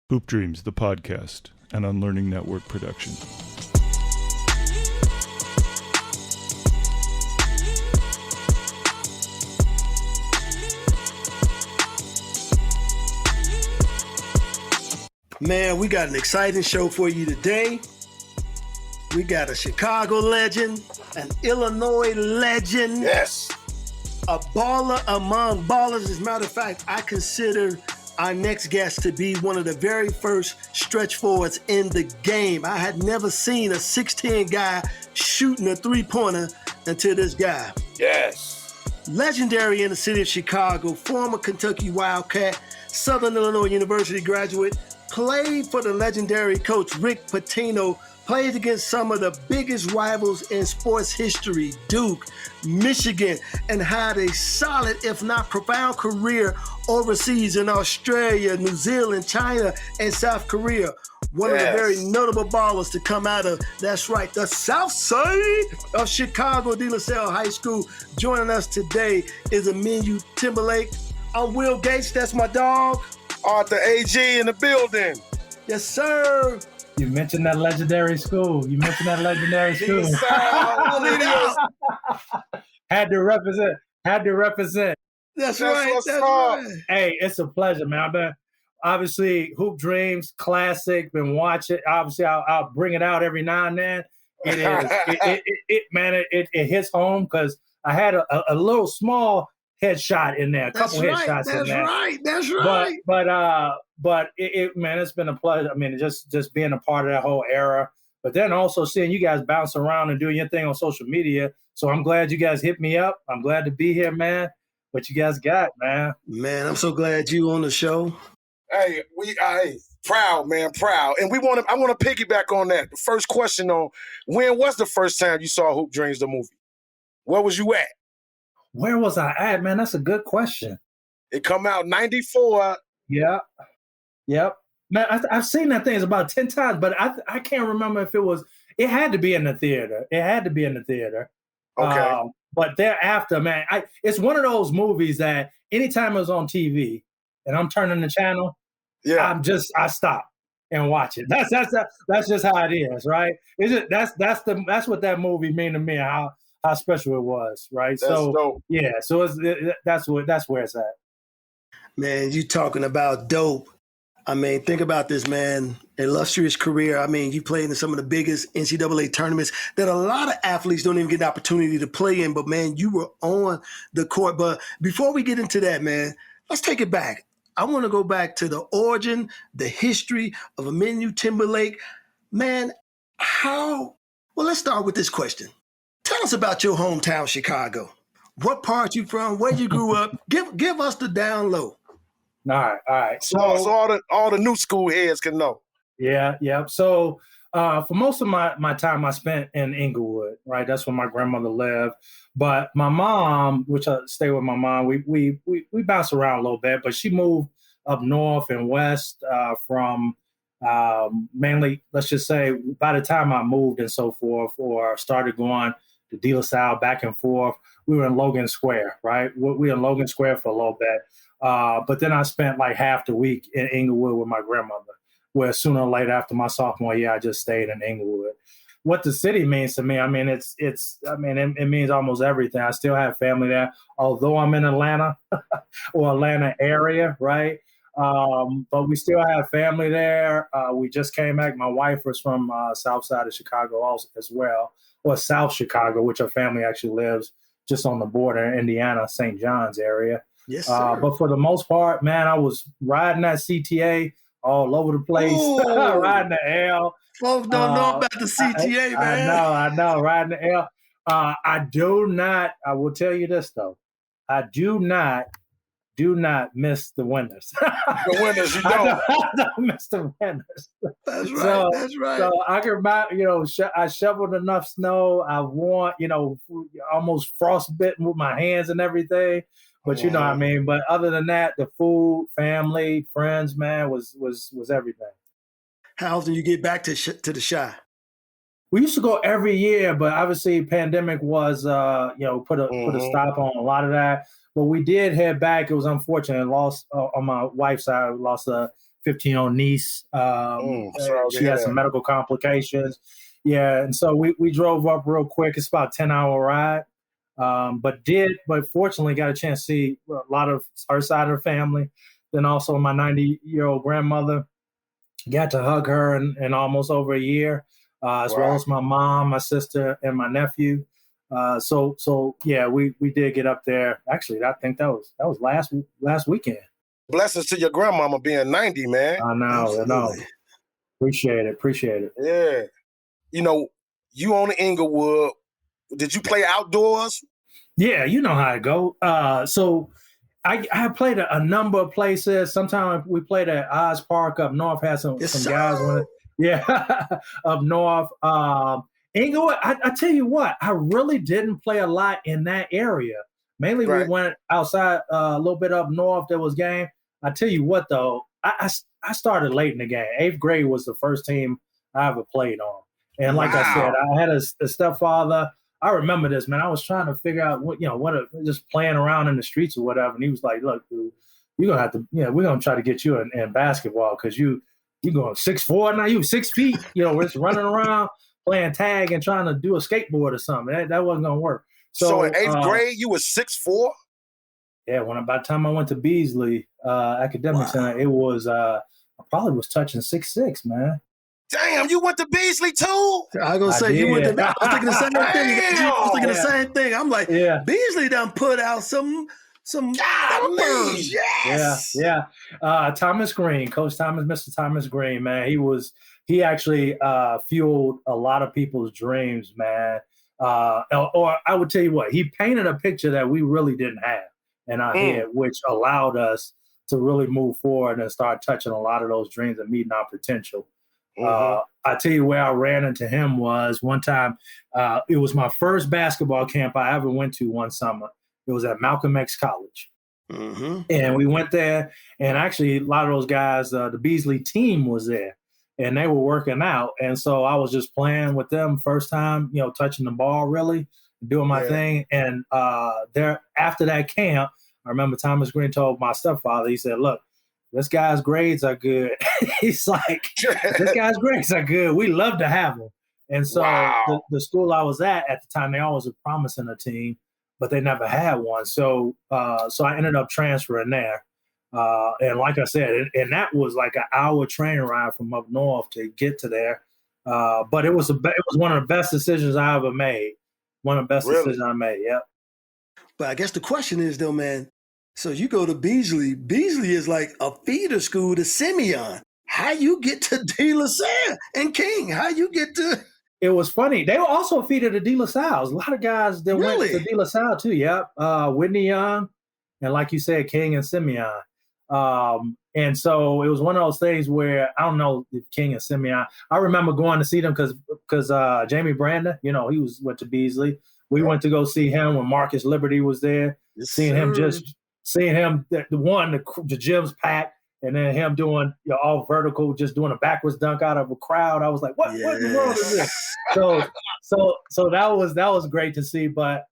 Hoop Dreams, the podcast, an Unlearning Network production. Man, we got an exciting show for you today. We got a Chicago legend, an Illinois legend. Yes. A baller among ballers. As a matter of fact, I consider our next guest to be one of the very first stretch forwards in the game. I had never seen a 6'10" guy shooting a three-pointer until this guy. Yes. Legendary in the city of Chicago, former Kentucky Wildcat, Southern Illinois University graduate, played for the legendary coach Rick Pitino, played against some of the biggest rivals in sports history, Duke, Michigan, and had a solid, if not profound, career overseas in Australia, New Zealand, China, and South Korea. One of the very notable ballers to come out of, that's right, the South Side of Chicago, LaSalle High School. Joining us today is Aminu Timberlake. I'm Will Gates, that's my dog. Arthur Agee in the building. Yes, sir. You mentioned that legendary school. Yes, Had to represent. That's right. Hey, it's a pleasure, man. I've been, obviously, Hoop Dreams, classic, been watching. Obviously, I'll bring it out every now and then. It is, it hits home because I had a little small headshot in there, a couple headshots in there. That's right. But man, it's been a pleasure. I mean, just being a part of that whole era. But then also seeing you guys bounce around and doing your thing on social media. So I'm glad you guys hit me up. I'm glad to be here, man. What you guys got, man? Man, I'm so glad you on the show. Hey, proud, man, proud. And I want to piggyback on that. The first question on when was the first time you saw Hoop Dreams the movie? Where was you at? Where was I at, man? That's a good question. It come out 94. Yeah. Yep. Man, I've seen that thing about 10 times, but I can't remember if it had to be in the theater. Okay. But thereafter, man, it's one of those movies that anytime it was on TV and I'm turning the channel, I stop and watch it. That's just how it is, right? That's what that movie mean to me, how special it was, right? That's dope. Yeah, so that's where it's at. Man, you talking about dope. I mean, think about this, man. Illustrious career. I mean, you played in some of the biggest NCAA tournaments that a lot of athletes don't even get the opportunity to play in. But, man, you were on the court. But before we get into that, man, let's take it back. I want to go back to the origin, the history of Aminu Timberlake. Man, let's start with this question. Tell us about your hometown, Chicago. What part you from? Where you grew up? Give us the down low. All right. So all the new school heads can know. Yeah. So for most of my time, I spent in Inglewood, right? That's where my grandmother lived. But my mom, which I stay with my mom, we bounced around a little bit, but she moved up north and west from mainly, let's just say, by the time I moved and so forth, or started going to De La Salle back and forth, we were in Logan Square, right? We were in Logan Square for a little bit. But then I spent like half the week in Inglewood with my grandmother, where sooner or later after my sophomore year, I just stayed in Inglewood. What the city means to me, I mean, it means almost everything. I still have family there, although I'm in Atlanta or Atlanta area, right? But we still have family there. We just came back. My wife was from south side of Chicago also, as well, or South Chicago, which her family actually lives just on the border in Indiana, St. John's area. Yes, sir. But for the most part, man, I was riding that CTA all over the place, riding the L. Folks don't know about the CTA, man. I know, riding the L. I will tell you this, though. I do not miss the winners. The winners, you don't. I don't miss the winners. That's right. That's right. So I can remember, I shoveled enough snow. I worn, almost frostbitten with my hands and everything. But you know what I mean. But other than that, the food, family, friends, man, was everything. How often you get back to the Chi? We used to go every year, but obviously pandemic was, put a stop on a lot of that. But we did head back. It was unfortunate. Lost on my wife's side, lost a 15-year-old niece. Sorry to She hear had that. some medical complications. Yeah, and so we drove up real quick. It's about a 10-hour ride. But fortunately got a chance to see a lot of her side of the family. Then also my 90-year-old grandmother, got to hug her in almost over a year, as well as my mom, my sister, and my nephew. So yeah, we did get up there. Actually, I think that was last weekend. Blessings to your grandmama being 90, man. I know. Appreciate it. Yeah. You know, you on the Inglewood. Did you play outdoors? Yeah, you know how it go. So I played a number of places. Sometimes we played at Oz Park up north. Had some guys up north. Inglewood. I tell you what, I really didn't play a lot in that area. Mainly, we went outside a little bit up north. There was game. I tell you what, though, I started late in the game. 8th grade was the first team I ever played on. And like I said, I had a stepfather. I remember this, man. I was trying to figure out just playing around in the streets or whatever. And he was like, look, dude, you're going to have to, we're going to try to get you in basketball because you're going 6'4" now. You 6 feet, we're just running around playing tag and trying to do a skateboard or something. That wasn't going to work. So in 8th grade, you was 6'4"? Yeah, by the time I went to Beasley Academic Center, it was I probably was touching 6'6", man. Damn, you went to Beasley too? I was gonna say you went to. I was thinking the same thing. I was thinking the same thing. I'm like, Beasley done put out some numbers. Yes. Yeah. Thomas Green, Coach Thomas, Mr. Thomas Green, man. He actually fueled a lot of people's dreams, man. Or I would tell you what, he painted a picture that we really didn't have in our head, which allowed us to really move forward and start touching a lot of those dreams and meeting our potential. I tell you where I ran into him was one time. It was my first basketball camp I ever went to one summer. It was at Malcolm X College. And we went there, and actually a lot of those guys, the Beasley team was there, and they were working out. And so I was just playing with them first time, touching the ball, really doing my thing. And there after that camp, I remember Thomas Green told my stepfather, he said, look, this guy's grades are good. He's like, this guy's grades are good. We love to have him. And so the school I was at the time, they always were promising a team, but they never had one. So I ended up transferring there. And like I said, and that was like an hour train ride from up north to get to there. But it was one of the best decisions I ever made. One of the best decisions I made. Yep. But I guess the question is though, man, so you go to Beasley. Beasley is like a feeder school to Simeon. How you get to De La Salle and King? How you get to? It was funny. They were also a feeder to De La Salle. A lot of guys that went to De La Salle too. Yep. Whitney Young, and like you said, King and Simeon. And so it was one of those things where I don't know if King and Simeon. I remember going to see them because Jamie Brandon, he went to Beasley. We went to go see him when Marcus Liberty was there. Seeing him, the gym's packed, and then him doing all vertical, just doing a backwards dunk out of a crowd. I was like, what in the world is this? So that was great to see. But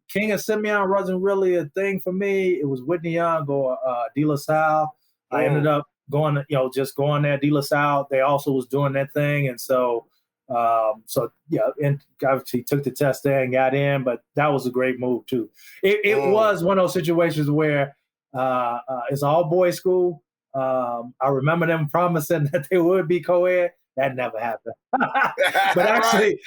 King and Simeon wasn't really a thing for me. It was Whitney Young or De La Salle. I ended up going, just going there. De La Salle, they also was doing that thing, and so and obviously took the test there and got in, but that was a great move too. It was one of those situations where it's all boys school. I remember them promising that they would be co-ed. That never happened. But actually,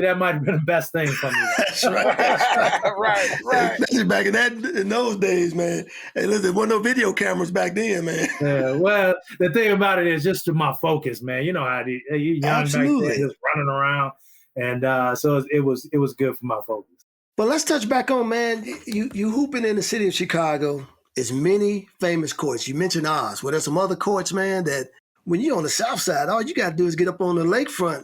that might have been the best thing for me. That's right. Especially back in those days, man. Hey, listen, there weren't no video cameras back then, man. Yeah, well, the thing about it is just my focus, man. You know how you young back then, just running around, and so it was good for my focus. But let's touch back on, man. You hooping in the city of Chicago. There's many famous courts. You mentioned Oz. Well, there's some other courts, man, that when you're on the south side, all you got to do is get up on the lakefront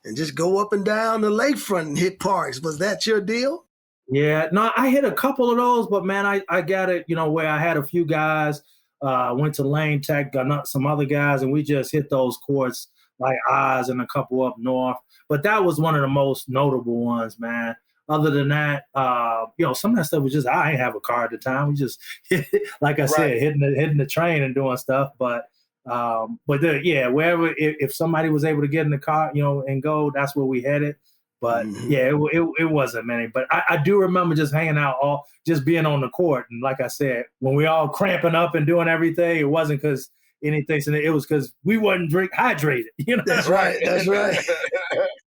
and just go up and down the lakefront and hit parks. Was that your deal? Yeah, no, I hit a couple of those, but man, I got it, where I had a few guys, went to Lane Tech, got some other guys, and we just hit those courts like Oz and a couple up north. But that was one of the most notable ones, man. Other than that, some of that stuff was just, I ain't have a car at the time. We just, like I said, hitting the train and doing stuff. But Wherever, if somebody was able to get in the car, and go, that's where we headed. But it wasn't many. But I do remember just hanging out, just being on the court. And like I said, when we all cramping up and doing everything, it wasn't because anything. It was because we wasn't hydrated. That's right. That's right.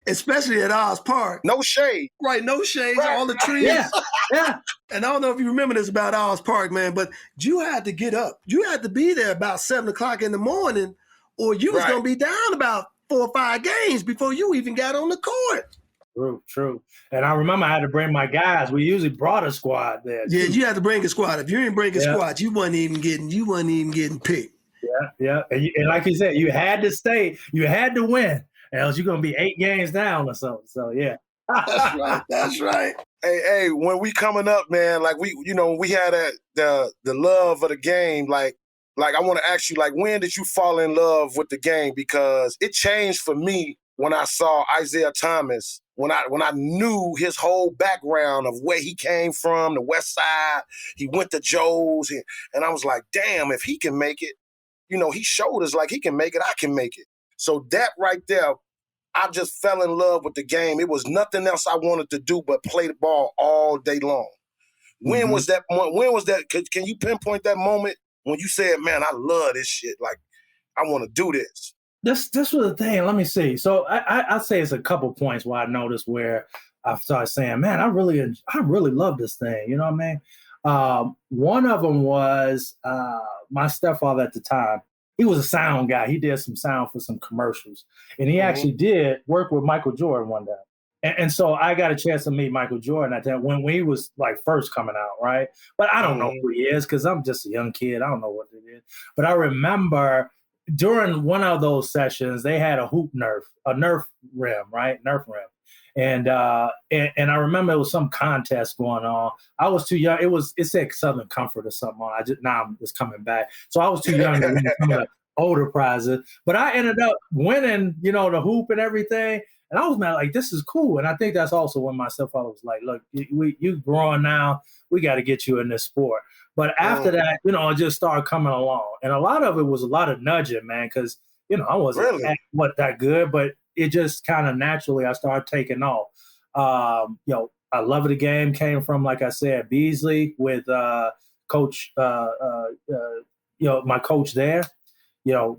Especially at Oz Park. No shade. Right, no shade. Right. All the trees. Yeah. And I don't know if you remember this about Oz Park, man, but you had to get up. You had to be there about 7 o'clock in the morning, or you was going to be down about 4 or 5 games before you even got on the court. True. And I remember I had to bring my guys. We usually brought a squad there. Yeah, you had to bring a squad. If you didn't bring a squad, you wasn't even getting picked. Yeah. And like you said, you had to stay. You had to win. Else you're gonna be 8 games down or something. So yeah. That's right. Hey, when we coming up, man, like we had the love of the game, like I want to ask you, like, when did you fall in love with the game? Because it changed for me when I saw Isaiah Thomas, when I knew his whole background of where he came from, the West Side. He went to Joe's, and I was like, damn, if he can make it, he showed us like he can make it, I can make it. So that right there, I just fell in love with the game. It was nothing else I wanted to do but play the ball all day long. When was that? When was that? Can you pinpoint that moment when you said, man, I love this shit. Like, I want to do this. This was the thing. Let me see. So I'd say it's a couple points where I noticed where I started saying, man, I really love this thing. You know what I mean? One of them was my stepfather at the time. He was a sound guy. He did some sound for some commercials. And he actually did work with Michael Jordan one day. And so I got a chance to meet Michael Jordan at that when he was like first coming out, right? But I don't know who he is because I'm just a young kid. I don't know what it is. But I remember during one of those sessions, they had a Nerf rim, right? Nerf rim. And I remember it was some contest going on. I was too young. It said Southern Comfort or something on. It's coming back. So I was too young to win some of the older prizes. But I ended up winning, the hoop and everything. And I was mad, like, this is cool. And I think that's also when my stepfather was like, look, you growing now, we got to get you in this sport. But after that, it just started coming along. And a lot of it was a lot of nudging, man, because, I wasn't that good, but it just kind of naturally I started taking off. I love the game came from, like I said, Beasley with coach, my coach there,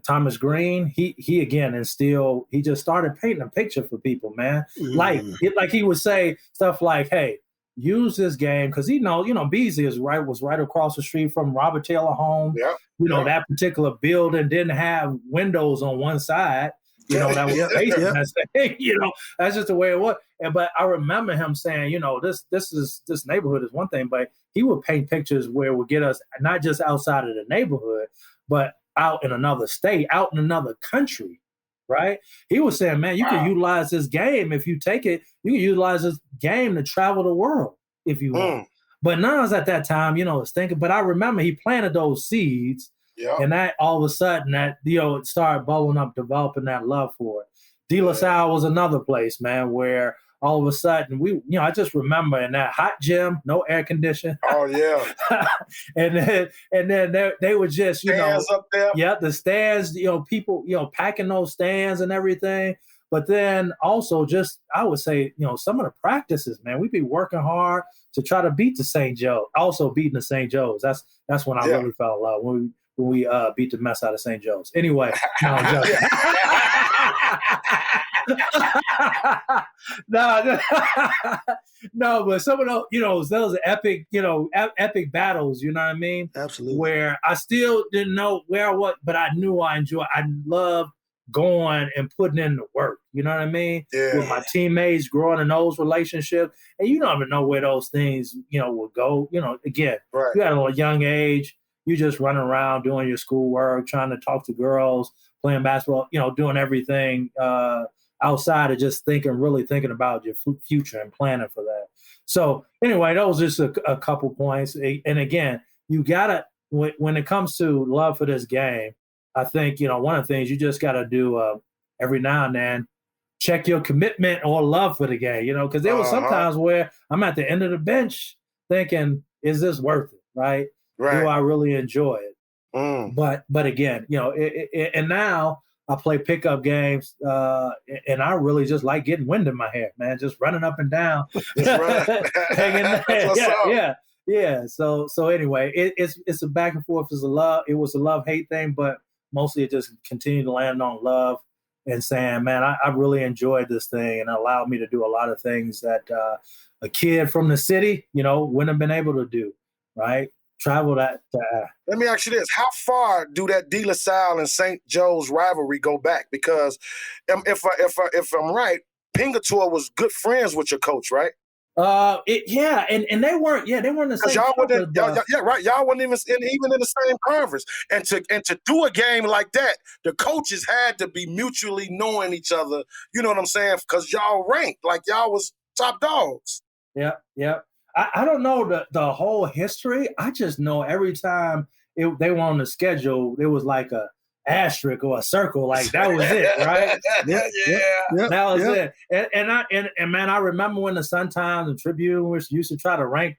Thomas Green. He again instilled. He just started painting a picture for people, man. Like he would say stuff like, "Hey, use this game," because Beasley was right across the street from Robert Taylor home. Yeah. That particular building didn't have windows on one side. That was basement. That's just the way it was. But I remember him saying, this neighborhood is one thing, but he would paint pictures where it would get us not just outside of the neighborhood, but out in another state, out in another country, right? He was saying, man, you can utilize this game if you take it. You can utilize this game to travel the world if you want. But none of us at that time, was thinking. But I remember he planted those seeds. Yeah. And that all of a sudden it started bubbling up, developing that love for it. LaSalle was another place, man, where all of a sudden I just remember in that hot gym, no air conditioning. Oh yeah. and then they were just, stands up there. Yeah, the stands, people, packing those stands and everything. But then also just, I would say, some of the practices, man, we'd be working hard to try to beat the St. Joe, also beating the St. Joe's. That's when I really fell in love, when we beat the mess out of St. Joe's. Anyway, no, I'm joking. No, but some of those epic, epic battles, you know what I mean? Absolutely. Where I still didn't know where I was, but I knew I enjoyed. I loved going and putting in the work, you know what I mean? Yeah. With my teammates, growing in those relationships. And you don't even know where those things, will go. Again, you at a young age, you just running around doing your schoolwork, trying to talk to girls, playing basketball, doing everything outside of just really thinking about your future and planning for that. So anyway, that was just a couple points. And again, you gotta, when it comes to love for this game, I think, one of the things you just got to do every now and then, check your commitment or love for the game, because there was sometimes where I'm at the end of the bench thinking, is this worth it, right? Do I really enjoy it? But again, and now I play pickup games, and I really just like getting wind in my hair, man, just running up and down, hanging there. Yeah. So anyway, it's a back and forth. It was a love-hate thing, but mostly it just continued to land on love and saying, man, I really enjoyed this thing, and it allowed me to do a lot of things that a kid from the city, wouldn't have been able to do, right? Travel that. Let me ask you this: how far do that De La Salle and St. Joe's rivalry go back? Because if I'm right, Pingator was good friends with your coach, right? And they weren't the same. Y'all weren't even in the same conference. And to do a game like that, the coaches had to be mutually knowing each other. You know what I'm saying? Because y'all ranked like y'all was top dogs. Yeah. I don't know the whole history. I just know every time they were on the schedule, there was like a asterisk or a circle, like that was it, right? That was it. And man, I remember when the Sun-Times and Tribune used to try to rank,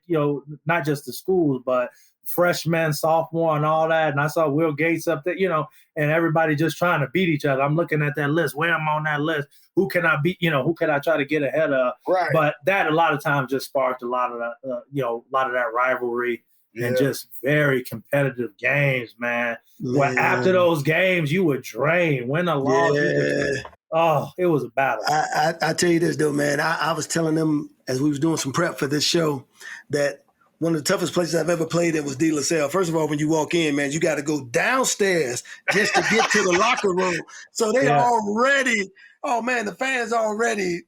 not just the schools, but freshmen, sophomore, and all that. And I saw Will Gates up there, and everybody just trying to beat each other. I'm looking at that list. Where am I on that list? Who can I beat? Who can I try to get ahead of? Right. But that a lot of times just sparked a lot of that, a lot of that rivalry and just very competitive games, man. Where after those games, you would drain, win or loss. It was a battle. I tell you this though, man. I was telling them as we was doing some prep for this show that one of the toughest places I've ever played in was De La Salle. First of all, when you walk in, man, you got to go downstairs just to get to the locker room. So they already, the fans already,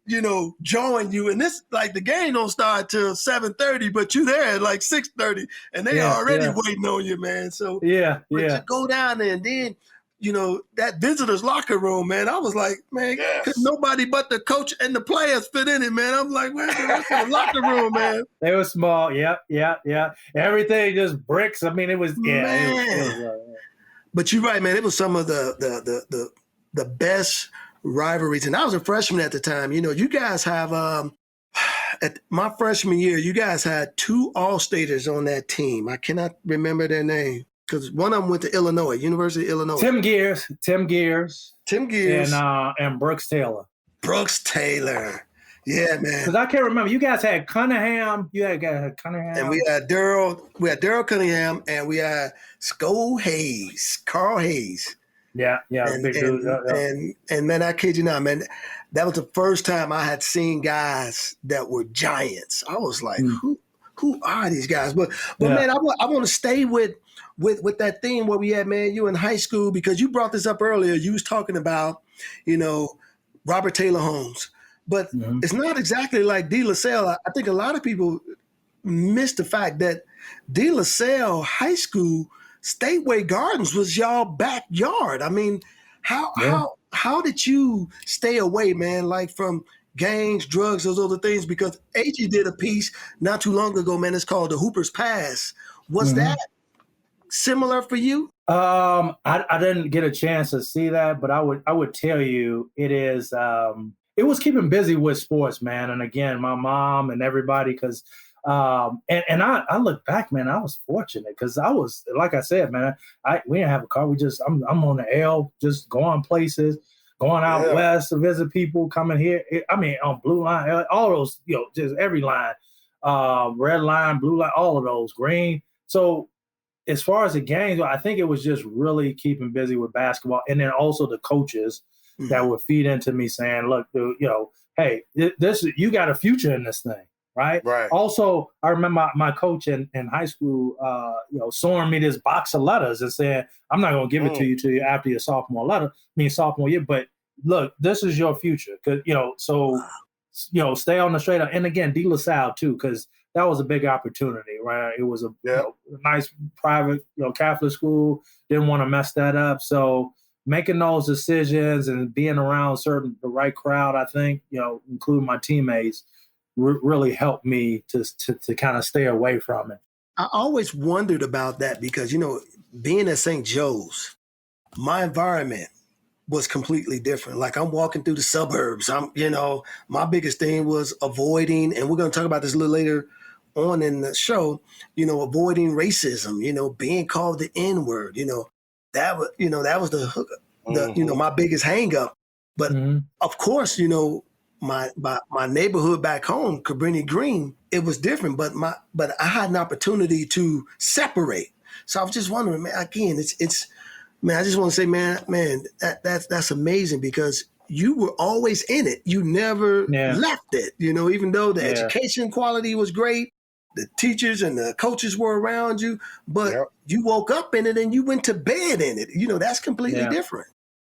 join you. And this, like, the game don't start till 7:30, but you there at like 6:30, and they already waiting on you, man. So you go down there, and then, that visitors locker room, man, I was like, man, could nobody but the coach and the players fit in it, man. I'm like, where's the rest of the locker room, man? They were small. Yeah. Everything just bricks. I mean, it was, But you're right, man. It was some of the best rivalries. And I was a freshman at the time. You guys have, at my freshman year, you guys had 2 All-Staters on that team. I cannot remember their name. Because one of them went to Illinois, University of Illinois. Tim Gears. And Brooks Taylor. Yeah, man. Because I can't remember. You guys had Cunningham. Cunningham. And we had Daryl Cunningham, and we had Carl Hayes. Yeah. Big dude. And man, I kid you not, man, that was the first time I had seen guys that were giants. I was like, who are these guys? But man, I want to stay with that theme where we had, man, you in high school, because you brought this up earlier. You was talking about, Robert Taylor Holmes. But it's not exactly like De La Salle. I think a lot of people miss the fact that De La Salle High School, Stateway Gardens was y'all backyard. I mean, how did you stay away, man, like from gangs, drugs, those other things? Because Agee did a piece not too long ago, man. It's called The Hooper's Pass. Was that similar for you? I didn't get a chance to see that, but I would tell you it is. It was keeping busy with sports, man. And again, my mom and everybody, because and I look back, man, I was fortunate because I was, like I said, man, we didn't have a car. I'm on the L, just going places, going out west to visit people, coming here. On Blue Line, all those, just every line, red line, blue line, all of those, green. So as far as the games, I think it was just really keeping busy with basketball, and then also the coaches that would feed into me saying, look, dude, hey, this you got a future in this thing, right? Also, I remember my coach in high school, showing me this box of letters and saying, I'm not going to give it to you after your sophomore year, but look, this is your future. Cause, stay on the straight up. And again, De La Salle too, because that was a big opportunity, right? It was a nice private, Catholic school. Didn't want to mess that up. So making those decisions and being around the right crowd, I think, including my teammates, really helped me to kind of stay away from it. I always wondered about that because, being at St. Joe's, my environment was completely different. Like I'm walking through the suburbs. My biggest thing was avoiding, and we're going to talk about this a little later, on in the show, avoiding racism, being called the N-word, that was the hook, my biggest hang up. But of course, my neighborhood back home, Cabrini Green, it was different, but I had an opportunity to separate. So I was just wondering, man, again, it's man, I just want to say, man, that's amazing, because you were always in it. You never left it, even though the education quality was great, the teachers and the coaches were around you, but you woke up in it and you went to bed in it. That's completely different.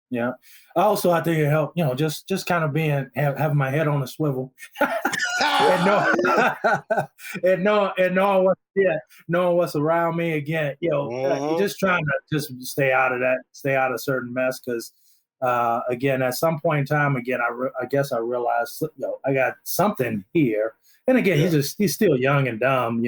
Yeah. Also, I think it helped, just kind of having my head on a swivel and knowing what's around me again, just trying to just stay out of certain mess. Cause, again, at some point in time, I guess I realized, I got something here. And again, he's still young and dumb,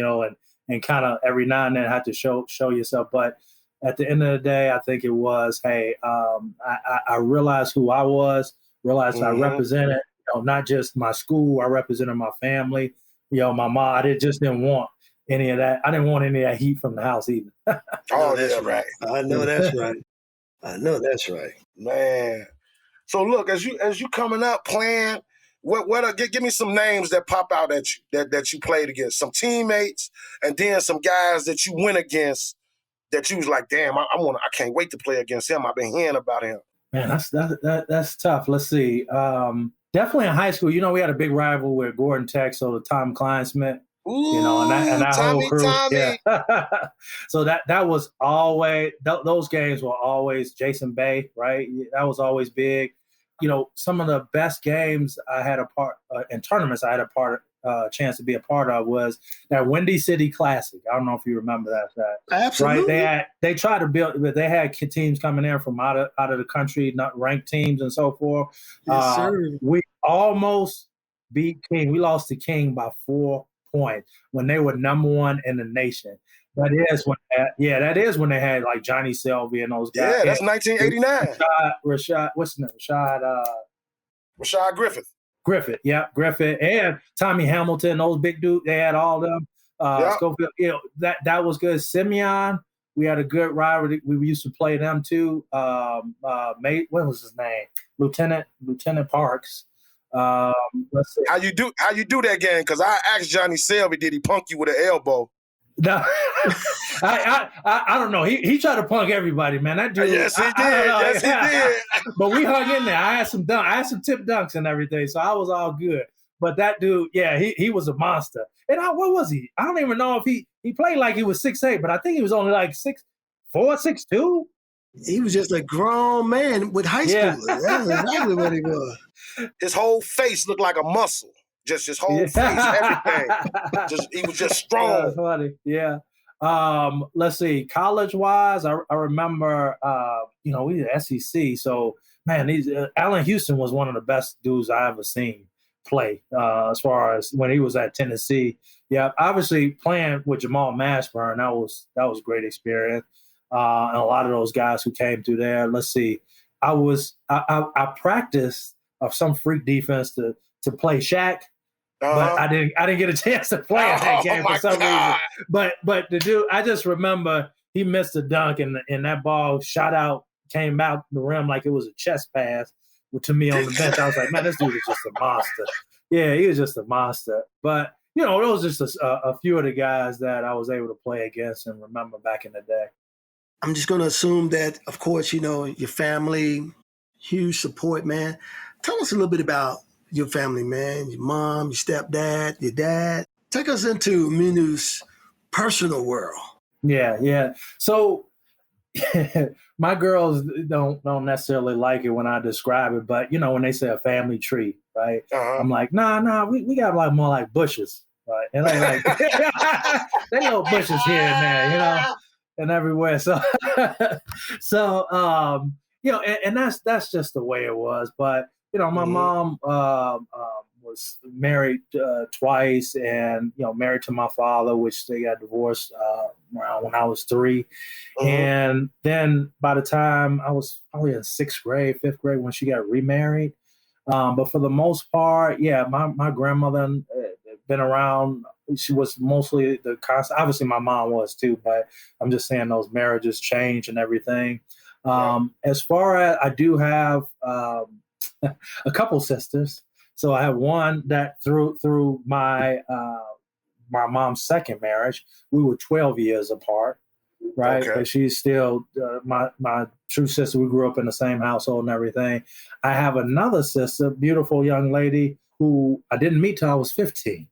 and kind of every now and then have to show yourself. But at the end of the day, I think it was, hey, I realized who I was, realized I represented, not just my school, I represented my family, my mom. I just didn't want any of that. I didn't want any of that heat from the house either. Oh, that's right. I know that's right. Man. So look, as you coming up playing, give me some names that pop out at you that you played against, some teammates, and then some guys that you went against that you was like, damn, I can't wait to play against him. I've been hearing about him. Man, that's tough. Let's see. Definitely in high school, we had a big rival with Gordon Tech, so the Tom Kleinsmith, and that Tommy, whole crew. Tommy. Yeah. So that was always those games were always Jason Bay, right? That was always big. Some of the best games I had in tournaments I had a chance to be a part of was that Windy City Classic. I don't know if you remember that. Absolutely. Right? They tried to build, but they had teams coming in from out of the country, not ranked teams and so forth. Yes, sir. We almost beat King. We lost to King by 4 points when they were number one in the nation. That is when they had like Johnny Selvey and those guys. Yeah, that's 1989. Rashad Griffith. Griffith, and Tommy Hamilton, those big dudes, they had all them. Schofield, that was good. Simeon, we had a good rivalry. We used to play them too. What was his name? Lieutenant Parks. Let's see. How you do that game? Because I asked Johnny Selvey, did he punk you with an elbow? No, I don't know. He tried to punk everybody, man. That dude. Yes, he did. Yes, he did. But we hung in there. I had some tip dunks and everything, so I was all good. But that dude, he was a monster. And what was he? I don't even know if he played like he was 6'8", but I think he was only like 6'4", 6'2". He was just a grown man with high school. That's exactly what he was. His whole face looked like a muscle. Just his whole face, everything. He was just strong. That's funny. Yeah. Let's see. College-wise, I remember, we were SEC. So, man, Allen Houston was one of the best dudes I ever seen play as far as when he was at Tennessee. Yeah, obviously playing with Jamal Mashburn, that was a great experience. And a lot of those guys who came through there. Let's see. I practiced of some freak defense to play Shaq. But I didn't get a chance to play in that game for some reason. But the dude, I just remember he missed a dunk and that ball shot out, came out the rim like it was a chest pass to me on the bench. I was like, man, this dude is just a monster. Yeah, he was just a monster. But, those were just a few of the guys that I was able to play against and remember back in the day. I'm just going to assume that, of course, your family, huge support, man. Tell us a little bit about your family, man, your mom, your stepdad, your dad. Take us into Minu's personal world. Yeah. So my girls don't necessarily like it when I describe it, but when they say a family tree, right? I'm like, nah, we got like more like bushes, right? And like they little bushes here and there, and everywhere. So and that's just the way it was. But my mom was married twice, and married to my father, which they got divorced around when I was 3. And then by the time I was probably in 6th grade, 5th grade, when she got remarried. But for the most part, my grandmother been around. She was mostly the constant. Obviously, my mom was too, but I'm just saying those marriages change and everything. As far as I do have a couple sisters. So I have one that through my my mom's second marriage, we were 12 years apart, right? Okay. But she's still my true sister. We grew up in the same household and everything. I have another sister, beautiful young lady who I didn't meet till I was 15.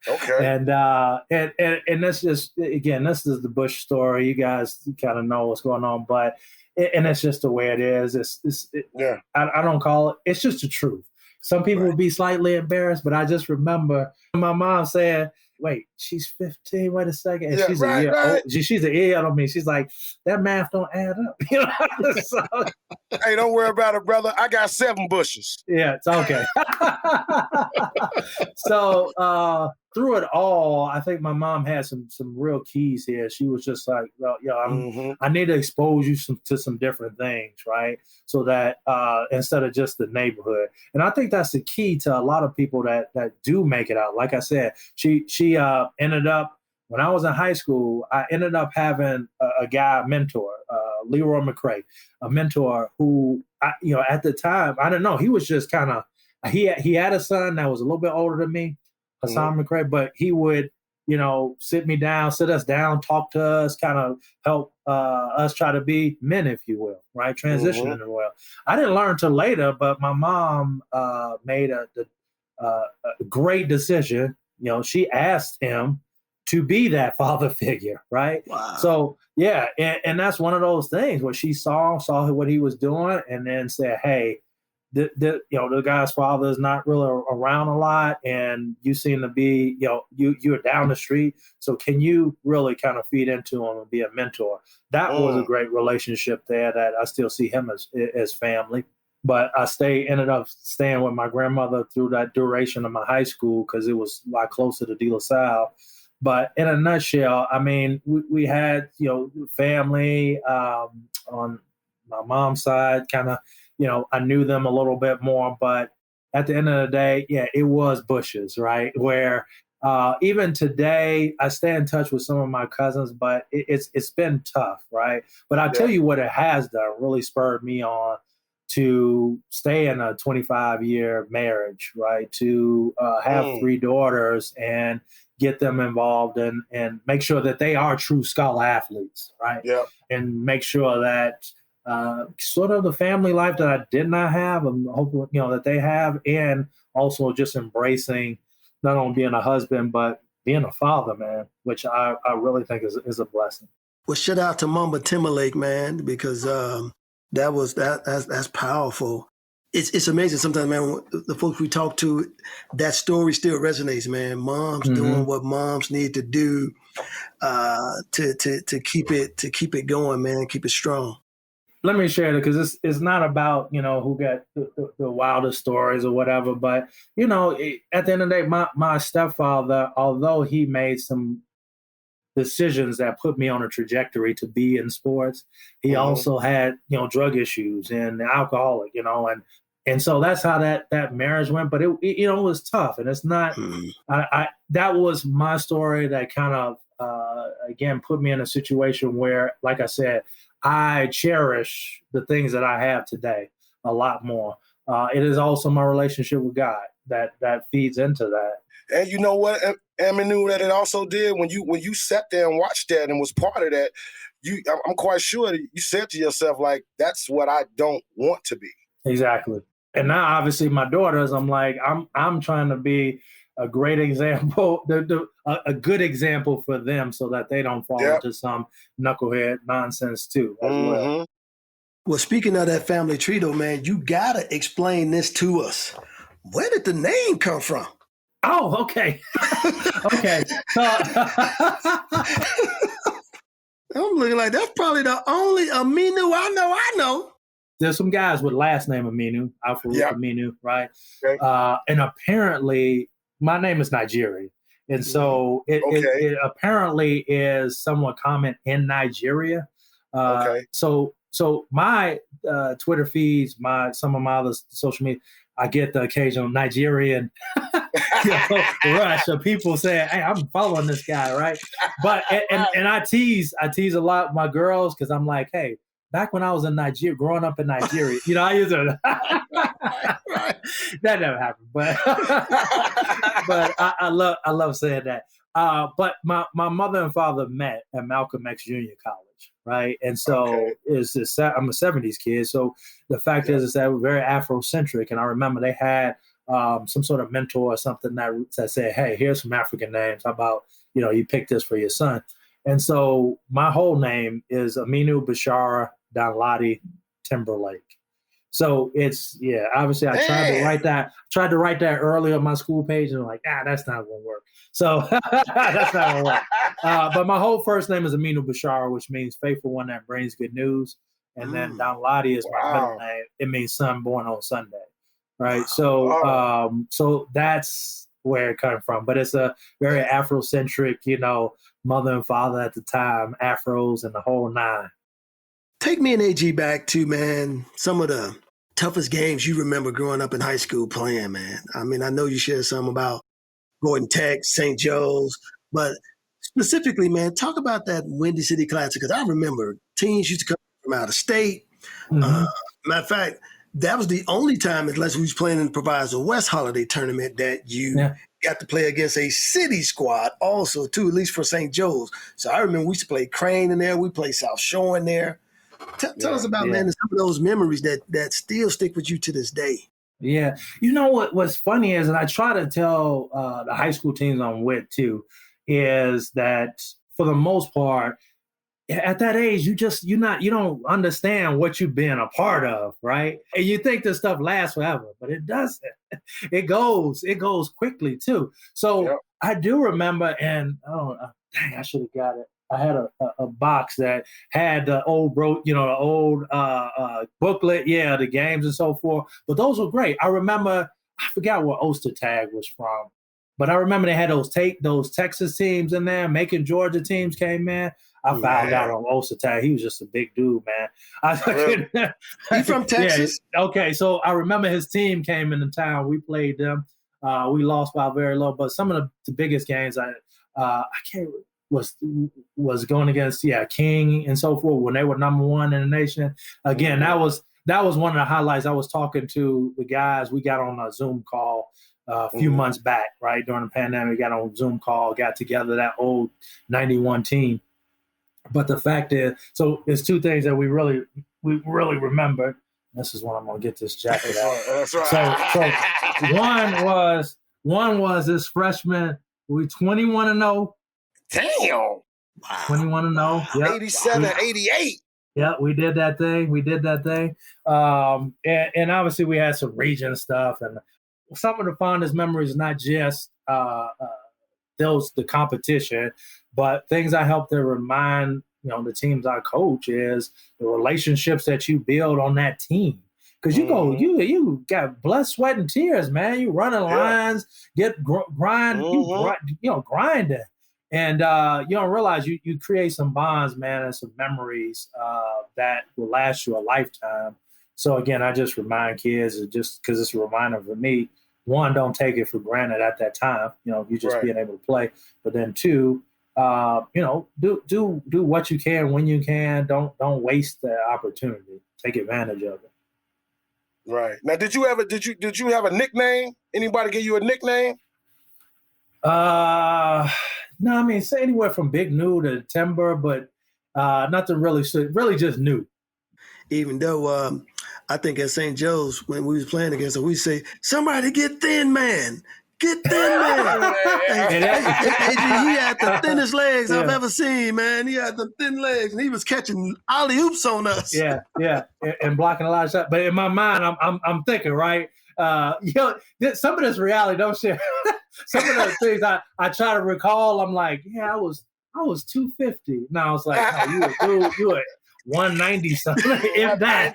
Okay. And that's just, again, this is the Bush story. You guys kind of know what's going on, but and it's just the way it is. I don't call it. It's just the truth. Some people would be slightly embarrassed, but I just remember my mom saying, "Wait, she's 15. Wait a second, and she's a year old. She's a year on me." She's like, "That math don't add up." You know. So, hey, don't worry about it, brother. I got 7 bushes. Yeah, it's okay. So through it all, I think my mom had some real keys here. She was just like, well, I need to expose you to some different things, right? So that instead of just the neighborhood. And I think that's the key to a lot of people that do make it out. Like I said, she ended up, when I was in high school, I ended up having a guy mentor, Leroy McCray, a mentor who, at the time, I don't know, he was just kind of, he had a son that was a little bit older than me, Hassan McCray, but he would, sit us down, talk to us, kind of help us try to be men, if you will, right? Transitioning well. I didn't learn till later, but my mom made a great decision. She asked him to be that father figure, right? Wow. So, yeah, and that's one of those things where she saw what he was doing and then said, hey, the guy's father is not really around a lot, and you seem to be, you're down the street. So can you really kind of feed into him and be a mentor? That was a great relationship there that I still see him as family. But I ended up staying with my grandmother through that duration of my high school because it was a lot closer to LaSalle. But in a nutshell, I mean, we had, family on my mom's side, kind of, I knew them a little bit more, but at the end of the day, yeah, it was bushes, right? Where even today, I stay in touch with some of my cousins, but it's been tough, right? But I'll tell you what it has done, really spurred me on to stay in a 25-year marriage, right? To have 3 daughters and get them involved and make sure that they are true scholar athletes, right? Yeah. And make sure that sort of the family life that I did not have, and hopefully, that they have, and also just embracing not only being a husband, but being a father, man, which I really think is a blessing. Well, shout out to Mamba Timberlake, man, because that's powerful. It's amazing sometimes, man, the folks we talk to, that story still resonates, man. Moms doing what moms need to do to keep it going, man, keep it strong. Let me share it because it's not about, who got the wildest stories or whatever. But, at the end of the day, my stepfather, although he made some decisions that put me on a trajectory to be in sports, he also had, drug issues and alcoholic, and so that's how that marriage went. But it was tough, and it's not, that was my story that kind of, again, put me in a situation where, like I said, I cherish the things that I have today a lot more. It is also my relationship with God that feeds into that. And you know what, Aminu, that it also did when you sat there and watched that and was part of that, I'm quite sure that you said to yourself, like, that's what I don't want to be. Exactly. And now, obviously, my daughters, I'm like, I'm trying to be a great example, a good example for them so that they don't fall into some knucklehead nonsense too, as well. Well, speaking of that family tree, though, man, you got to explain this to us. Where did the name come from? Oh, okay. Okay. I'm looking like that's probably the only Aminu I know. There's some guys with last name Aminu, Aminu, right? Okay. And apparently my name is Nigerian. And so it apparently is somewhat common in Nigeria. So my Twitter feeds, some of my other social media, I get the occasional Nigerian rush of people saying, "Hey, I'm following this guy," right? But and I tease a lot my girls because I'm like, "Hey, back when I was in Nigeria, growing up in Nigeria, I used to." That never happened, but I love saying that. But my mother and father met at Malcolm X Junior College, right? And so I'm a 70s kid, so the fact is that we're very Afrocentric, and I remember they had some sort of mentor or something that said, "Hey, here's some African names. How about you pick this for your son?" And so my whole name is Aminu Danladi Timberlake. So it's obviously I tried to write that earlier on my school page, and I'm like, that's not gonna work. So that's not gonna work. But my whole first name is Aminu Bashara, which means faithful one that brings good news. And then Danladi is my middle name. It means son born on Sunday. Right. So so that's where it comes from. But it's a very Afrocentric, mother and father at the time, Afros and the whole nine. Take me and AG back to, man, some of the toughest games you remember growing up in high school playing, man. I mean, I know you shared some about Gordon Tech, St. Joe's, but specifically, man, talk about that Windy City Classic, because I remember teams used to come from out of state. Matter of fact, that was the only time, unless we was playing in the Proviso West Holiday Tournament, that you got to play against a city squad also, too, at least for St. Joe's. So I remember we used to play Crane in there. We played South Shore in there. Tell us about, man, some of those memories that still stick with you to this day. Yeah. What's funny is, and I try to tell the high school teams I'm with too, is that for the most part, at that age, you don't understand what you've been a part of, right? And you think this stuff lasts forever, but it doesn't. It goes quickly too. So I do remember, and I should have got it. I had a box that had the old booklet, the games and so forth. But those were great. I remember, I forgot where Oster Tag was from, but I remember they had those Texas teams in there. Macon, Georgia teams came in. I found out on Oster Tag. He was just a big dude, man. He from Texas? Yeah. Okay, so I remember his team came into town. We played them. We lost by very low, but some of the biggest games I can't. Was going against King and so forth when they were number one in the nation. Again, that was one of the highlights. I was talking to the guys. We got on a Zoom call a few months back, right during the pandemic. We got on a Zoom call, got together that old 91 team. But the fact is, so there's two things that we really remember. This is when I'm gonna get this jacket out. That's right. So one was this freshman. We 21-0. Damn. Wow. 21-0. Yep. 87, 88. Yeah, we did that thing. And obviously we had some region stuff. And some of the fondest memories, not just the competition, but things I helped to remind, the teams I coach is the relationships that you build on that team. Because you got blood, sweat, and tears, man. You running lines, grinding. And you don't realize you create some bonds, man, and some memories that will last you a lifetime. So again, I just remind kids, just because it's a reminder for me, one, don't take it for granted at that time, you just being able to play. But then two, do what you can when you can. Don't waste the opportunity. Take advantage of it. Right. Now, did you have a nickname? Anybody give you a nickname? No, I mean, say anywhere from Big New to Timber, but nothing really just new. Even though I think at St. Joe's, when we was playing against them, we say, somebody get thin, man. Get thin, man. He had the thinnest legs I've ever seen, man. He had the thin legs, and he was catching alley-oops on us. Yeah, and blocking a lot of shots. But in my mind, I'm thinking, right? Some of this reality don't share. Some of the things I try to recall, I'm like, I was 250. No, I was like, you were 190 something, if that.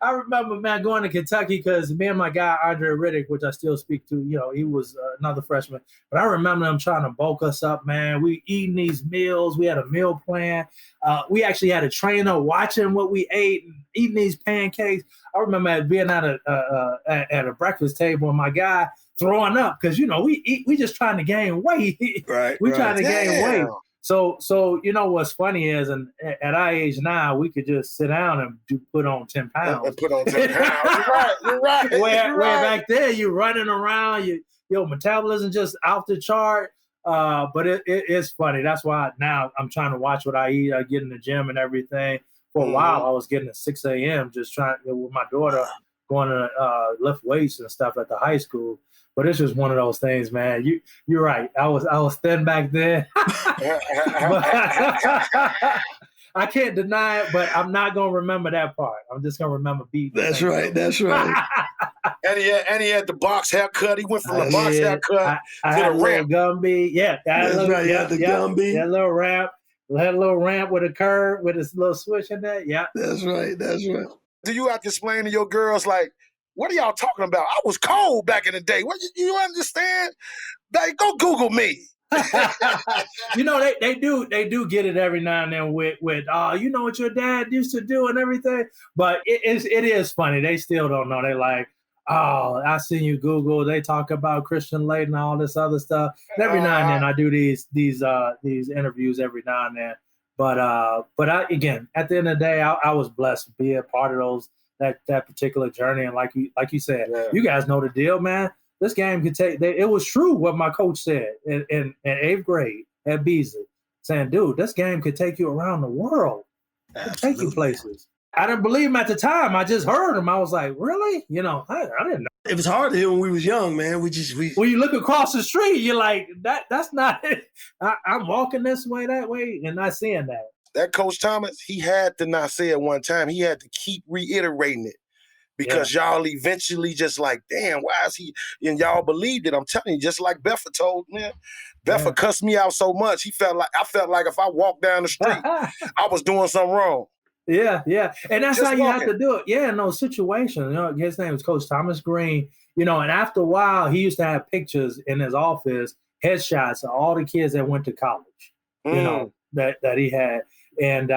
I remember, man, going to Kentucky because me and my guy Andre Riddick, which I still speak to, he was another freshman. But I remember them trying to bulk us up, man. We eating these meals. We had a meal plan. We actually had a trainer watching what we ate. eating these pancakes. I remember being at a breakfast table and my guy throwing up because, you know, we just trying to gain weight. Right. We trying to gain weight. So you know what's funny is, and at our age now, we could just sit down and put on 10 pounds. And put on 10 pounds. You're right. Where back there, you're running around, your metabolism just out the chart. But it's funny. That's why now I'm trying to watch what I eat. I get in the gym and everything. For a while, I was getting at 6 a.m. just trying with my daughter going to lift weights and stuff at the high school. But it's just one of those things, man. You're right. I was thin back then. I can't deny it, but I'm not gonna remember that part. I'm just gonna remember beating. That's right. And he had the box haircut. He went from the box haircut I to had the ramp. Gumby. Yeah, That's right. You had the Gumby. That little ramp. Had a little ramp with a curve with this little switch in there. Yeah. That's right. Do you have to explain to your girls, like, what are y'all talking about? I was cold back in the day. What, you understand? Like, go Google me. You know, they do get it every now and then with you know what your dad used to do and everything. But it is funny. They still don't know. They like, oh, I seen you Google. They talk about Christian Laettner and all this other stuff. And every now and then I do these interviews every now and then. But I, again, at the end of the day, I was blessed to be a part of that particular journey. And like you said, you guys know the deal, man. This game could take. It was true what my coach said in 8th grade at Beasley, saying, "Dude, this game could take you around the world, take you places." I didn't believe him at the time. I just heard him. I was like, "Really?" You know, I didn't know. It was hard to hear when we was young, man. We when you look across the street, you're like, "That's not it." I'm walking this way, that way, and not seeing that. That Coach Thomas, he had to not say it one time. He had to keep reiterating it. Because y'all eventually just like, damn, why is he? And y'all believed it. I'm telling you, just like Beffa told me. Beffa cussed me out so much. I felt like if I walked down the street, I was doing something wrong. Yeah. And that's just how you have to do it. Yeah, in those situations. You know, his name was Coach Thomas Green. You know, and after a while, he used to have pictures in his office, headshots of all the kids that went to college, you know, that he had. And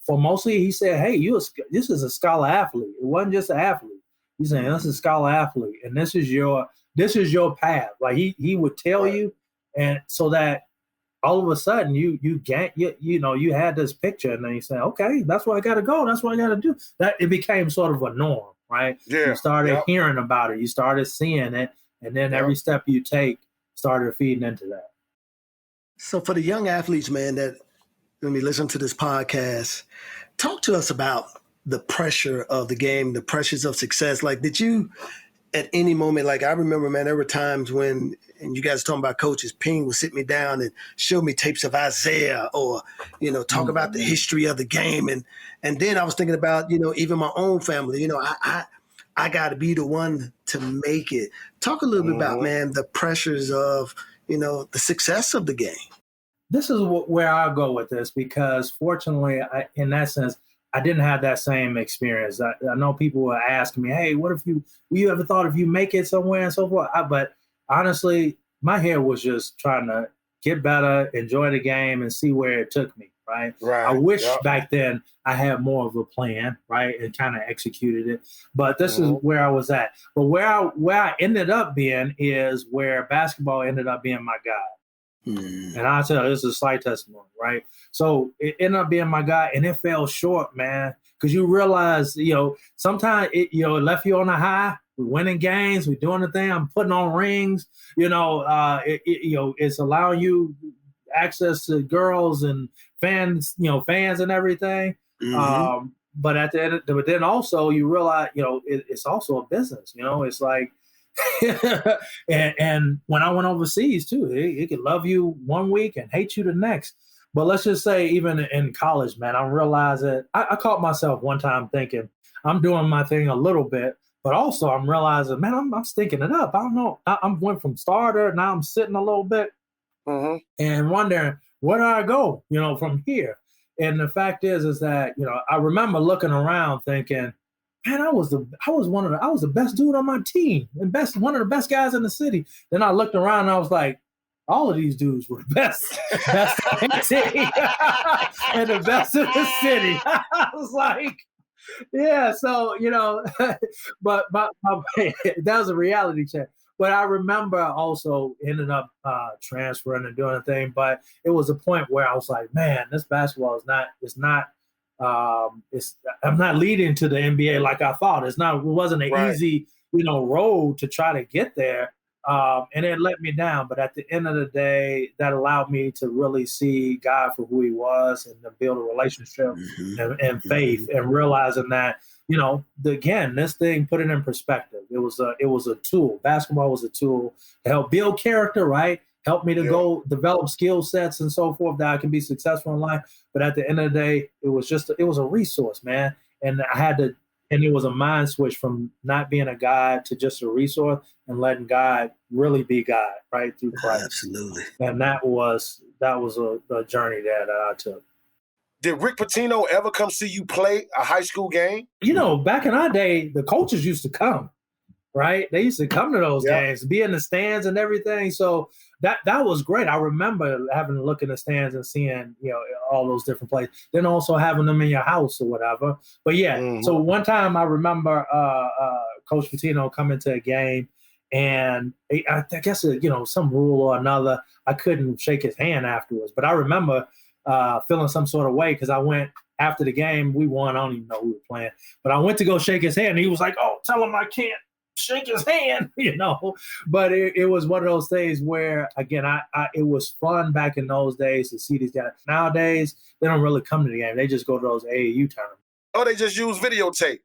for mostly, he said, "Hey, this is a scholar athlete. It wasn't just an athlete. He's saying this is a scholar athlete, and this is your path." Like he would tell you, and so that all of a sudden you had this picture, and then you say, "Okay, that's where I got to go. That's what I got to do." That it became sort of a norm, right? Yeah. You started hearing about it. You started seeing it, and then every step you take started feeding into that. So for the young athletes, man, that when we listen to this podcast, talk to us about the pressure of the game, the pressures of success. Like, did you at any moment, like I remember, man, there were times when, and you guys talking about coaches, Ping would sit me down and show me tapes of Isaiah or, you know, talk about the history of the game. And then I was thinking about, you know, even my own family, you know, I got to be the one to make it. Talk a little bit about, man, the pressures of, you know, the success of the game. This is where I'll go with this because, fortunately, in that sense, I didn't have that same experience. I know people will ask me, "Hey, what if you ever thought if you make it somewhere and so forth?" But honestly, my head was just trying to get better, enjoy the game, and see where it took me. Right. I wish back then I had more of a plan, right, and kind of executed it. But this is where I was at. But where I ended up being is where basketball ended up being my guide. And I'll tell you, this is a slight testimony, right? So it ended up being my guy, and it fell short, man, because you realize, you know, sometimes it left you on a high. We're winning games, we're doing the thing. I'm putting on rings, you know. It's allowing you access to girls and fans and everything. But at the end, but then also you realize, you know, it's also a business. You know, it's like. and when I went overseas too, it could love you one week and hate you the next. But let's just say even in college, man, I realized that I caught myself one time thinking I'm doing my thing a little bit, but also I'm realizing, man, I'm stinking it up. I don't know. I'm went from starter, now I'm sitting a little bit and wondering where do I go, you know, from here. And the fact is that, you know, I remember looking around thinking, man, I was the best dude on my team and one of the best guys in the city. Then I looked around and I was like, all of these dudes were the best on the team and the best in the city. I was like, Yeah, so but that was a reality check. But I remember also ended up transferring and doing a thing. But it was a point where I was like, man, this basketball is not. I'm not leading to the NBA like I thought. It wasn't an easy road to try to get there. And it let me down. But at the end of the day, that allowed me to really see God for who he was and to build a relationship and faith and realizing that, this thing, put it in perspective. It was a tool. Basketball was a tool to help build character, right? Help me to go develop skill sets and so forth that I can be successful in life. But at the end of the day, it was a resource, man. And it was a mind switch from not being a guide to just a resource and letting God really be God, right, through Christ. Absolutely. And that was a journey that I took. Did Rick Pitino ever come see you play a high school game? Back in our day, the coaches used to come, right? They used to come to those games, be in the stands and everything. So that was great. I remember having to look in the stands and seeing, all those different plays. Then also having them in your house or whatever. But so one time I remember Coach Pitino coming to a game, and I guess some rule or another, I couldn't shake his hand afterwards. But I remember feeling some sort of way because I went after the game. We won. I don't even know who we were playing, but I went to go shake his hand. And he was like, "Oh, tell him I can't shake his hand," But it was one of those things where, again, it was fun back in those days to see these guys. Nowadays, they don't really come to the game. They just go to those AAU tournaments. Oh, they just use videotape.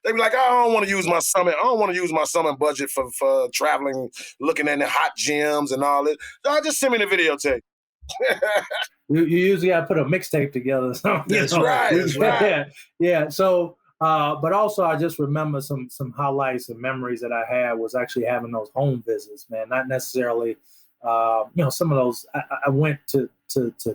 They be like, I don't want to use my summer. I don't want to use my summer budget for traveling, looking at the hot gyms and all this. Just send me the videotape. You usually got to put a mixtape together. So, That's right. Yeah. So, but also I just remember some highlights and memories that I had was actually having those home visits, man. Not necessarily, some of those. I went to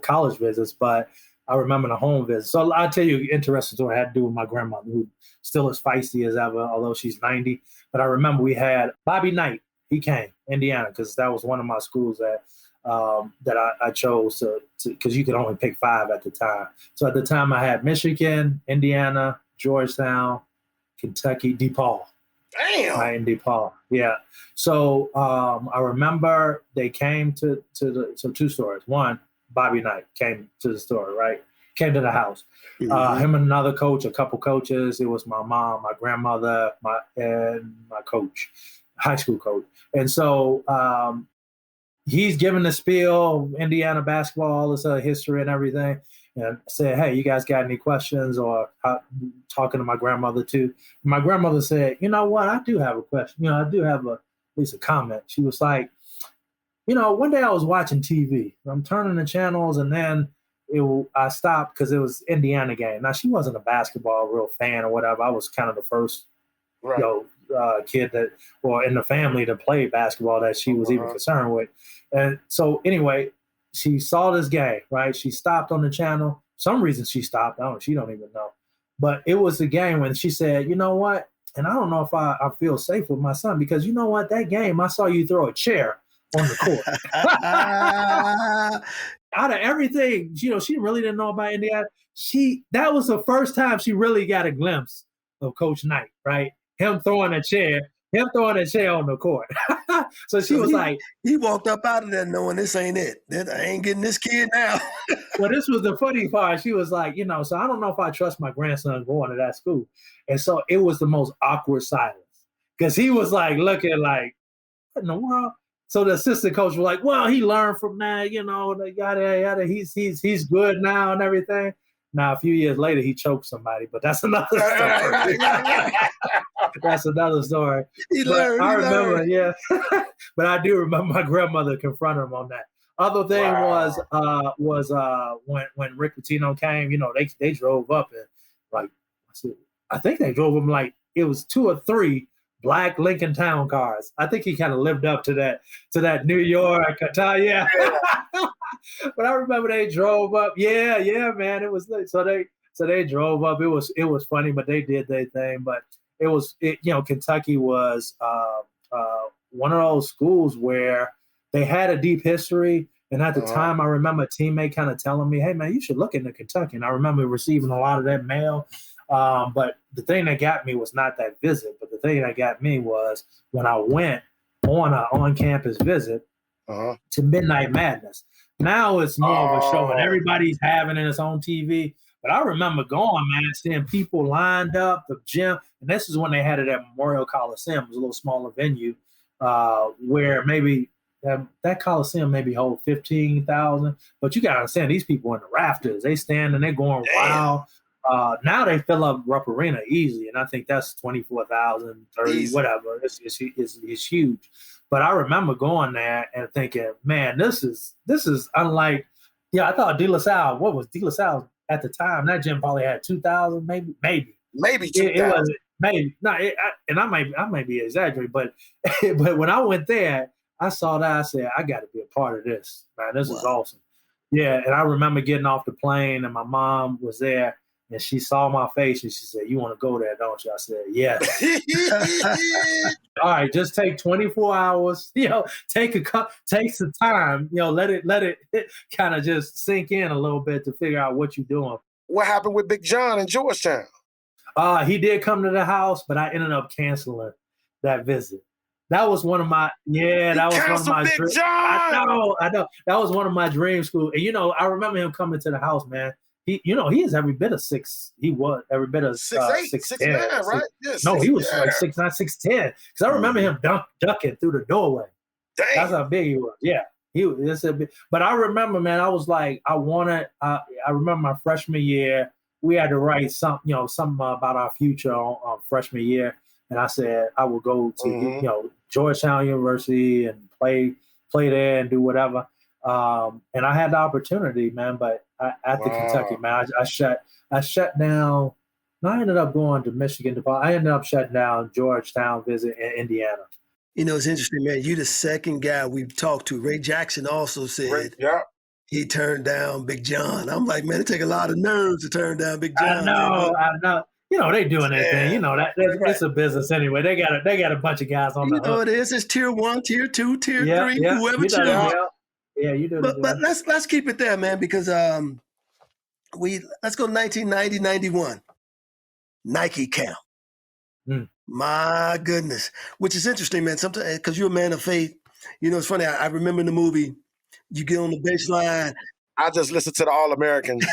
college visits, but I remember the home visits. So I'll tell you an interesting story. I had to do with my grandmother, who still as feisty as ever, although she's 90. But I remember we had Bobby Knight. He came, Indiana, because that was one of my schools that I chose to because you could only pick 5 at the time. So at the time I had Michigan, Indiana, Georgetown, Kentucky, DePaul. Damn. Right, in DePaul. Yeah. So I remember they came to 2 stories. One, Bobby Knight came to the store, right? Came to the house. Him and another coach, a couple coaches. It was my mom, my grandmother, and my coach, high school coach. And so he's giving the spiel, Indiana basketball, all this history and everything. And said, "Hey, you guys got any questions?" Or talking to my grandmother too. My grandmother said, "You know what? I do have a question. I do have at least a comment." She was like, one day I was watching TV. I'm turning the channels, and then I stopped because it was Indiana game. Now, she wasn't a basketball real fan or whatever. I was kind of the first, kid or in the family to play basketball that she was even concerned with. And so anyway, she saw this game, right? She stopped on the channel. Some reason she stopped. She don't even know. But it was the game when she said, "You know what? And I don't know if I feel safe with my son because you know what? That game, I saw you throw a chair on the court." Out of everything, she really didn't know about Indiana. That was the first time she really got a glimpse of Coach Knight, right? Him throwing a chair on the court. So she was like, he walked up out of there knowing this ain't it. I ain't getting this kid now. Well, this was the funny part. She was like, so I don't know if I trust my grandson going to that school. And so it was the most awkward silence because he was like looking like, what in the world? So the assistant coach was like, "Well, he learned from that, yada yada. He's good now and everything." Now a few years later, he choked somebody, but that's another story. That's another story. He learned. Yeah. But I do remember my grandmother confronted him on that. Other thing was when Rick Pitino came, they drove up and I think they drove him like it was 2 or 3 black Lincoln Town cars. I think he kind of lived up to that New York. Yeah. But I remember they drove up. Yeah, man. It was so they drove up. It was funny, but they did their thing. But Kentucky was one of those schools where they had a deep history. And at the time, I remember a teammate kind of telling me, "Hey, man, you should look into Kentucky." And I remember receiving a lot of that mail. But the thing that got me was not that visit, but the thing that got me was when I went on an on-campus visit to Midnight Madness. Now it's more of a show and everybody's having it on its own TV. But I remember going, man, seeing people lined up, the gym. And this is when they had it at Memorial Coliseum. It was a little smaller venue where maybe that Coliseum maybe hold 15,000. But you got to understand, these people in the rafters, they stand and they're going wild. Now they fill up Rupp Arena easy. And I think that's 24,000, 30, whatever. It's huge. But I remember going there and thinking, man, this is unlike, I thought De La Salle, what was De La Salle at the time? That gym probably had 2,000, maybe 2,000. It was maybe no, and I might be exaggerating, but when I went there, I saw that. I said, I got to be a part of this, man. This is awesome. Yeah, and I remember getting off the plane, and my mom was there, and she saw my face, and she said, "You want to go there, don't you?" I said, "Yes." All right, just take 24 hours. Take some time. Let it kind of just sink in a little bit to figure out what you're doing. What happened with Big John in Georgetown? He did come to the house, but I ended up canceling that visit. That was one of my Big John! I know. That was one of my dream schools. And I remember him coming to the house, man. He is every bit of six. He was every bit of 6'8", 6'9", right? Yeah, no, he was like 6'9", 6'10". Because I remember him ducking through the doorway. Dang. That's how big he was. Yeah, he was. But I remember, man. I was like, I remember my freshman year. We had to write something about our future on freshman year. And I said I would go to Georgetown University and play there and do whatever. And I had the opportunity, man. But at the Kentucky, man, I shut down. I ended up going to Michigan. I ended up shutting down Georgetown visit in Indiana. It's interesting, man. You're the second guy we've talked to. Ray Jackson also said he turned down Big John. I'm like, man, it take a lot of nerves to turn down Big John. I know. They doing their thing. It's a business anyway. They got a bunch of guys on the hook. It is. It's tier 1, tier 2, tier 3, whoever chooses. Yeah, you do. But let's keep it there, man, because let's go 1990, 91. Nike camp. My goodness. Which is interesting, man. Sometimes because you're a man of faith. It's funny. I remember in the movie, you get on the baseline. I just listened to the All-Americans.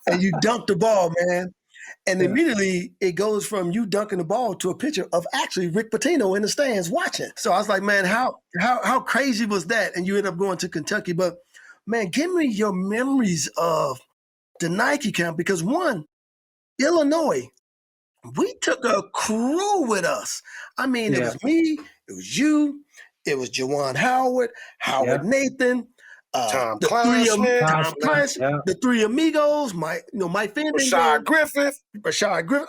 and you dunk the ball, man. And immediately it goes from you dunking the ball to a picture of actually Rick Pitino in the stands watching. So I was like, man, how crazy was that? And you end up going to Kentucky. But, man, give me your memories of the Nike camp because, one, Illinois, we took a crew with us. I mean, it was me, it was you, it was Jawan Howard, Nathan, Tom Clancy, the three amigos, Mike Fending, Rashad Griffith.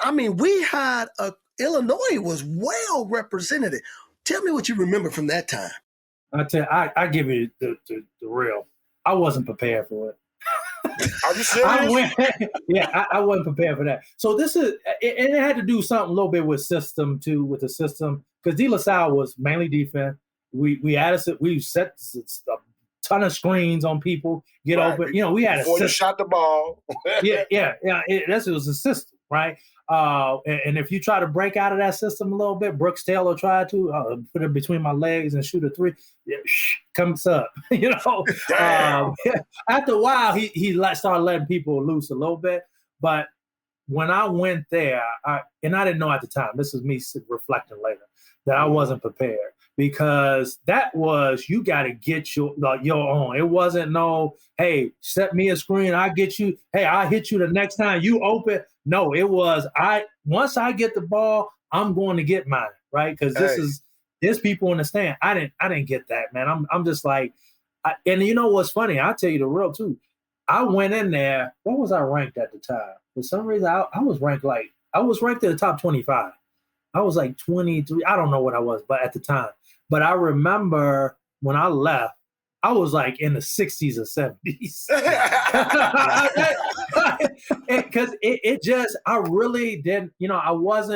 I mean, we had Illinois was well represented. Tell me what you remember from that time. I give you the real. I wasn't prepared for it. Are you serious? I wasn't prepared for that. So this is, and it had to do something a little bit with system too, with the system, because De La Salle was mainly defense. We set a ton of screens on people, get open. We had before you shot the ball. It was a system, right? And if you try to break out of that system a little bit, Brooks Taylor tried to put it between my legs and shoot a three. Comes up, After a while, he started letting people loose a little bit. But when I went there, I didn't know at the time. This is me reflecting later that I wasn't prepared. Because that was, you got to get your own. It wasn't hey, set me a screen, I get you. Hey, I'll hit you the next time you open. No, it was, once I get the ball, I'm going to get mine, right? Because there's people in the stand. I didn't get that, man. I'm just like, and you know what's funny? I'll tell you the real too. I went in there. What was I ranked at the time? For some reason, I was ranked in the top 25. I was like 23. I don't know what I was, but at the time. But I remember when I left, I was like in the 60s or 70s. Because it just, I really didn't, I was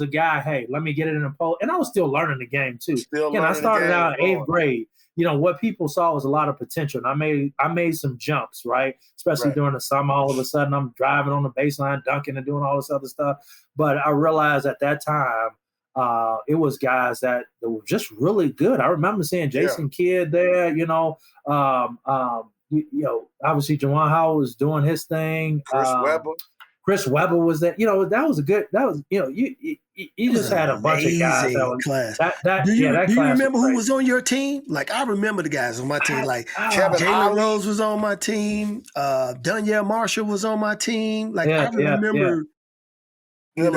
a guy, hey, let me get it in a pole. And I was still learning the game too. I started out in 8th grade. What people saw was a lot of potential. And I made some jumps, right? Especially during the summer. All of a sudden, I'm driving on the baseline, dunking and doing all this other stuff. But I realized at that time, it was guys that were just really good. I remember seeing Jason Kidd there, obviously Juwan Howard was doing his thing. Chris Webber was there. You just had a bunch of guys. Class. Do you remember who was on your team? Like, I remember the guys on my team. Like, Jalen Rose was on my team. Donyell Marshall was on my team. Like, I remember.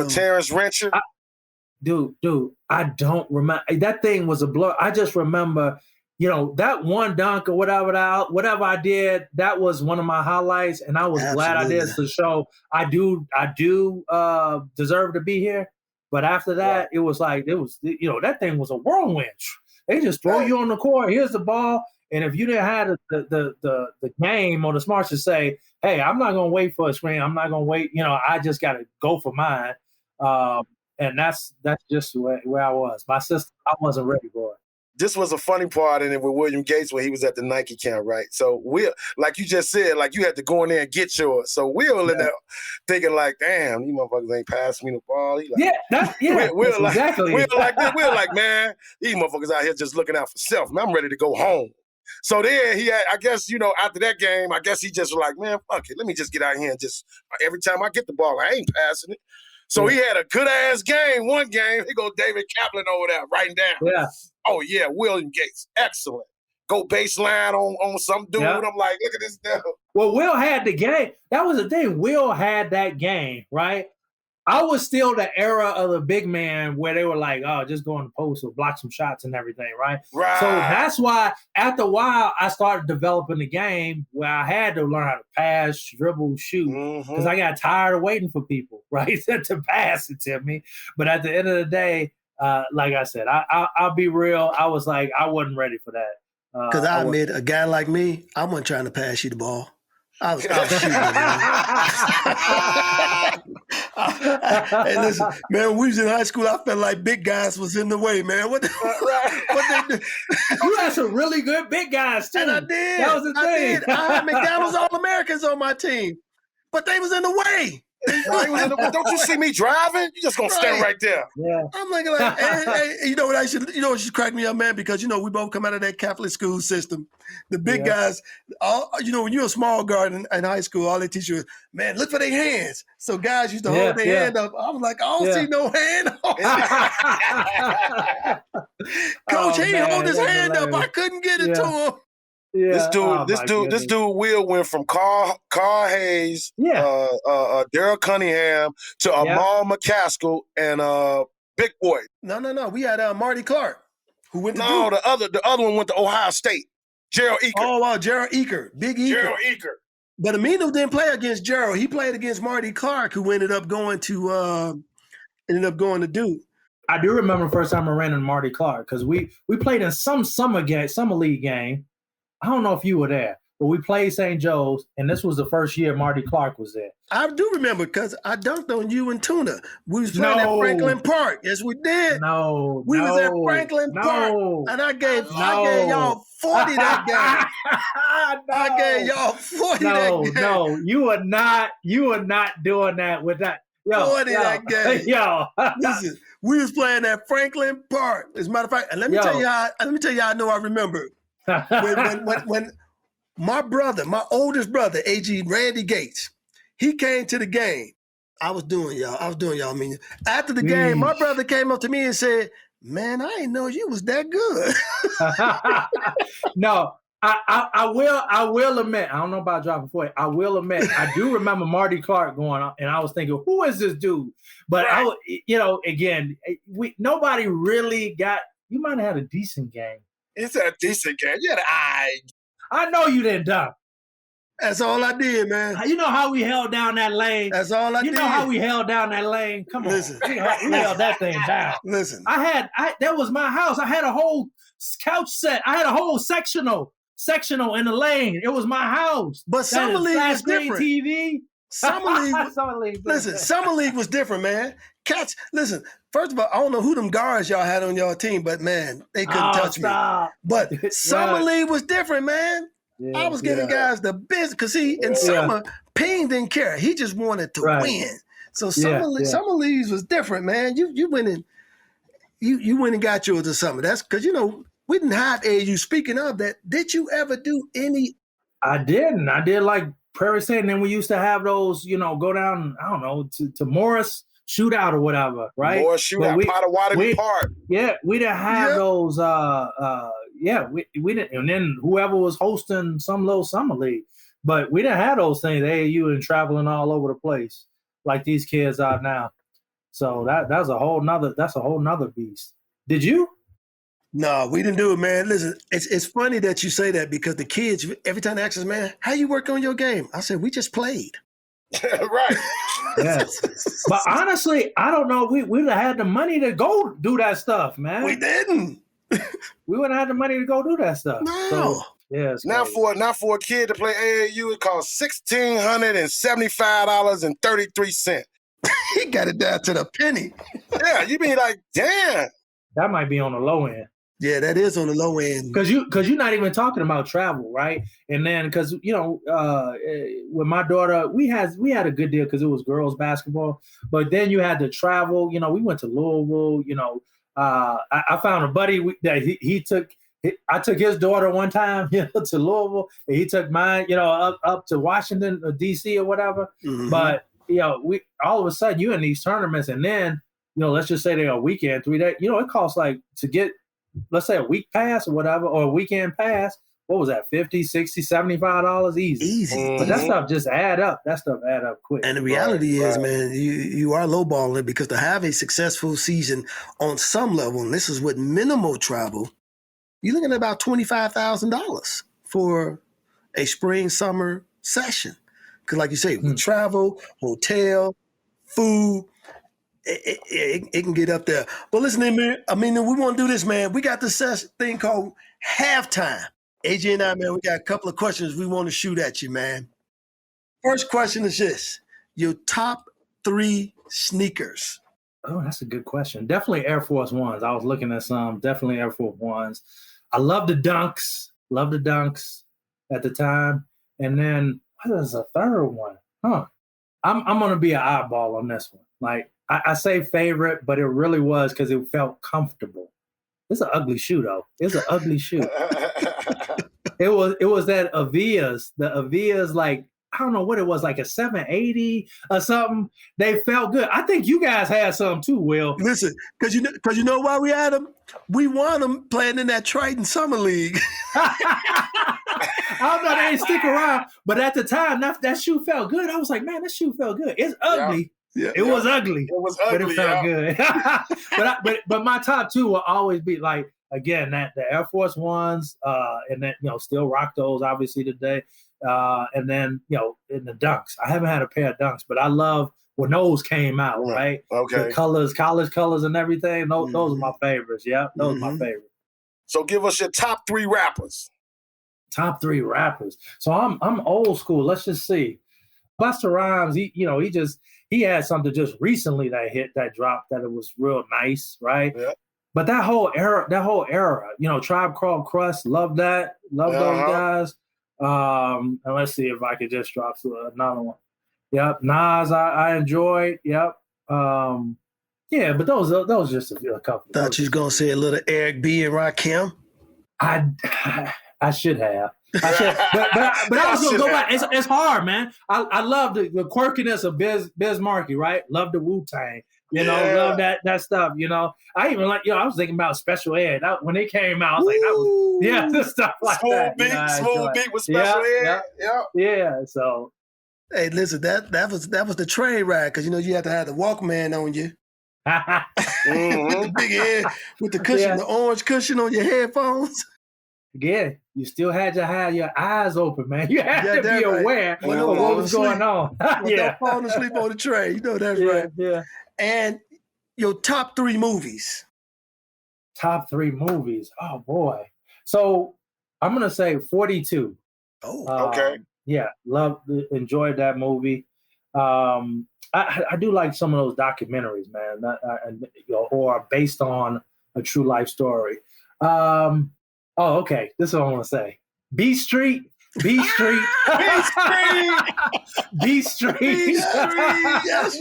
Terrence Rencher? Dude, I don't remember. That thing was a blur. I just remember, that one dunk or whatever I did, that was one of my highlights, and I was glad I did to show I do deserve to be here. But after that, it was like, that thing was a whirlwind. They just throw you on the court. Here's the ball. And if you didn't have the game or the smarts to say, hey, I'm not going to wait for a screen. I'm not going to wait. I just got to go for mine. And that's just where I was. My sister, I wasn't ready for it. This was a funny part in it with William Gates when he was at the Nike camp, right? So Will, like you just said, like you had to go in there and get yours. So Will in there thinking like, damn, you motherfuckers ain't passing me the ball. He like, Will like, exactly. Will like this. Will like, man, these motherfuckers out here just looking out for self. Man, I'm ready to go home. So then he had, I guess, after that game, I guess he just was like, man, fuck it. Let me just get out here and just, every time I get the ball, I ain't passing it. So he had a good-ass game. One game, he go David Kaplan over there writing down. Yeah. Oh, yeah, William Gates. Excellent. Go baseline on some dude. I'm like, look at this dude. Well, Will had the game. That was the thing. Will had that game, right? I was still the era of the big man where they were like, oh, just go in the post or block some shots and everything, right? Right. So that's why after a while I started developing the game where I had to learn how to pass, dribble, shoot, because I got tired of waiting for people, right, to pass it to me. But at the end of the day, like I said, I'll be real. I was like, I wasn't ready for that. Because I admit, a guy like me, I wasn't trying to pass you the ball. I was shooting, man. Hey, listen, man, when we was in high school, I felt like big guys was in the way, man. What they do? You had some really good big guys, too. And I did. That was the thing. I had McDonald's All-Americans on my team, but they was in the way. Don't you see me driving? You just gonna stand right there. Yeah. I'm like, hey, you know what should crack me up, man, because we both come out of that Catholic school system. The big guys, when you're a small guard in high school, all they teach you is, man, look for their hands. So guys used to hold their hand up. I was like, I don't see no hand. Coach, he hold his hand up. I couldn't get it to him. Yeah. This dude Will went from Carl Hayes, Daryl Cunningham to Amal McCaskill and Big Boy. No. We had Marty Clark, who went to the other one went to Ohio State. Gerald Eaker. Oh, wow, Gerald Eaker. Big Eaker. Gerald Eaker. But Aminu didn't play against Gerald. He played against Marty Clark, who ended up going to Duke. I do remember the first time I ran into Marty Clark because we played in some summer league game. I don't know if you were there, but we played St. Joe's, and this was the first year Marty Clark was there. I do remember because I dunked on you and Tuna. We was playing at Franklin Park. Yes, we did. We was at Franklin Park, and I gave y'all 40 that game. I gave y'all 40 that game. No, you are not doing that with that. 40 that game. Listen, we was playing at Franklin Park. As a matter of fact, and let me tell you how I know I remember. when my oldest brother, AG Randy Gates, he came to the game. I was doing y'all. I mean, after the game, my brother came up to me and said, "Man, I didn't know you was that good." No, I will admit, I don't know about dropping 40. I will admit, I do remember Marty Clark going on, and I was thinking, who is this dude? But again, nobody really got. You might have had a decent game. It's a decent game. You had an eye. I know you didn't dunk. That's all I did, man. You know how we held down that lane. That's all I did. You know how we held down that lane. Come on, listen, we held that thing down. Listen, that was my house. I had a whole couch set. I had a whole sectional in the lane. It was my house. But summer league is different. TV. Summer League. Listen, Summer League was different, man. Cats, listen. First of all, I don't know who them guards y'all had on your team, but man, they couldn't touch me. But Summer League was different, man. Yeah, I was giving guys the business because in summer, Payne didn't care. He just wanted to win. So Summer Leagues was different, man. You went and you went and got yours this summer. That's because we didn't have AAU. Speaking of that, did you ever do any? I didn't. I did like Prairie State, and then we used to have those, go down, I don't know, to Morris Shootout or whatever, right? Morris Shootout, Potawatomi Park. Yeah, we didn't have those. We didn't. And then whoever was hosting some little summer league, but we didn't have those things. AAU and traveling all over the place like these kids are now. So that's a whole nother beast. Did you? No, we didn't do it, man. Listen, it's funny that you say that because the kids, every time they ask us, man, how you work on your game? I said, we just played. Right. Yes. But honestly, I don't know. We would have had the money to go do that stuff, man. We didn't. We wouldn't have the money to go do that stuff. No. So, now for a kid to play AAU, it costs $1,675.33. He got it down to the penny. Yeah, you be like, damn. That might be on the low end. Yeah, that is on the low end. Because you're not even talking about travel, right? And then because with my daughter, we had a good deal because it was girls basketball. But then you had to travel. We went to Louisville. I found a buddy that he took. I took his daughter one time, to Louisville, and he took mine, up to Washington or DC or whatever. Mm-hmm. But we all of a sudden you in these tournaments, and then let's just say they're a weekend, 3 days. It costs like to get, let's say, a week pass or whatever, or a weekend pass. What was that? $50, $60, $75 easy. Mm-hmm. But that stuff just add up. That stuff add up quick. And the reality is, man, you are lowballing because to have a successful season on some level, and this is with minimal travel, you're looking at about $25,000 for a spring-summer session. Because like you say, with travel, hotel, food, it can get up there. But listen, we want to do this, man. We got this thing called halftime. AJ and I, man, we got a couple of questions we want to shoot at you, man. First question is this. Your top 3 sneakers. Oh, that's a good question. Definitely Air Force Ones. I was looking at some. Definitely Air Force Ones. I love the Dunks. Love the Dunks at the time. And then what is a third one? I'm going to be an oddball on this one. Like, I say favorite, but it really was because it felt comfortable. It's an ugly shoe, though. It's an ugly shoe. It was that Avias. The Avias, like, I don't know what it was, like a 780 or something. They felt good. I think you guys had some too, Will. Listen, because you know why we had them? We won them playing in that Triton Summer League. I don't know, they didn't stick around, but at the time, that shoe felt good. I was like, man, that shoe felt good. It's ugly. Yeah, it was ugly. It was ugly, but it felt good. but my top 2 will always be like, again, the Air Force Ones, and then still rock those obviously today, and then in the Dunks. I haven't had a pair of Dunks, but I love when those came out, right? Okay. The colors, college colors, and everything. Those are my favorites. Yeah, those are my favorites. So give us your top 3 rappers. Top 3 rappers. So I'm old school. Let's just see. Busta Rhymes, he had something just recently that dropped that it was real nice, right? Yeah. But that whole era, Tribe Called Quest, love that. Love those guys. And let's see if I could just drop another one. Yep. Nas, I enjoyed. Yep. But those just a couple. Thought you was gonna say a little Eric B and Rakim. I should have. But I was gonna go back. It's hard, man. I love the quirkiness of Biz Markie, right? Love the Wu-Tang. Love that stuff. I even like, I was thinking about Special Ed when they came out. I was like, this stuff like that. Smooth beat with Special Ed. Yeah. So, hey, listen, that was the train ride because you had to have the Walkman on you. With the big head, with the cushion, the orange cushion on your headphones. Again, you still had to have your eyes open, man. You had to be aware of what was going on. Don't fall asleep on the train. That's right. Yeah. And your top 3 movies. Top 3 movies. Oh boy. So I'm gonna say 42. Oh, okay. Yeah, enjoyed that movie. I do like some of those documentaries, man, or based on a true life story. Okay. This is what I want to say. B Street. B Street. B Street. Yes.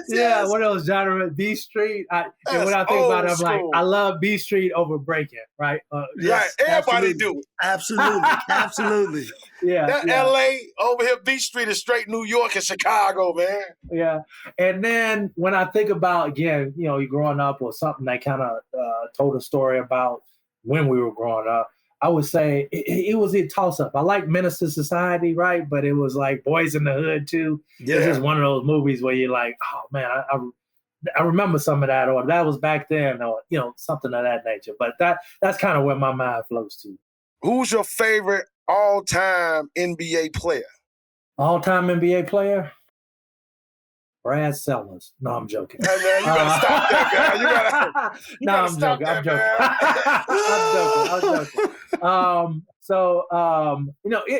Yeah, one of those genres. B Street. And when I think about it, I'm like, I love B Street over Breaking, right? Right. Everybody do it. Absolutely. Yeah. That LA over here, B Street is straight New York and Chicago, man. Yeah. And then when I think about, again, you growing up or something that kind of told a story about when we were growing up, I would say it was a toss-up. I like Menace to Society, right? But it was like Boys in the Hood, too. Yeah. It's just one of those movies where you're like, oh, man, I remember some of that, or that was back then, or, something of that nature. But that's kind of where my mind flows to. Who's your favorite all-time NBA player? All-time NBA player? Brad Sellers. No, I'm joking. Hey, man, you gotta stop that, man. You gotta stop I'm joking.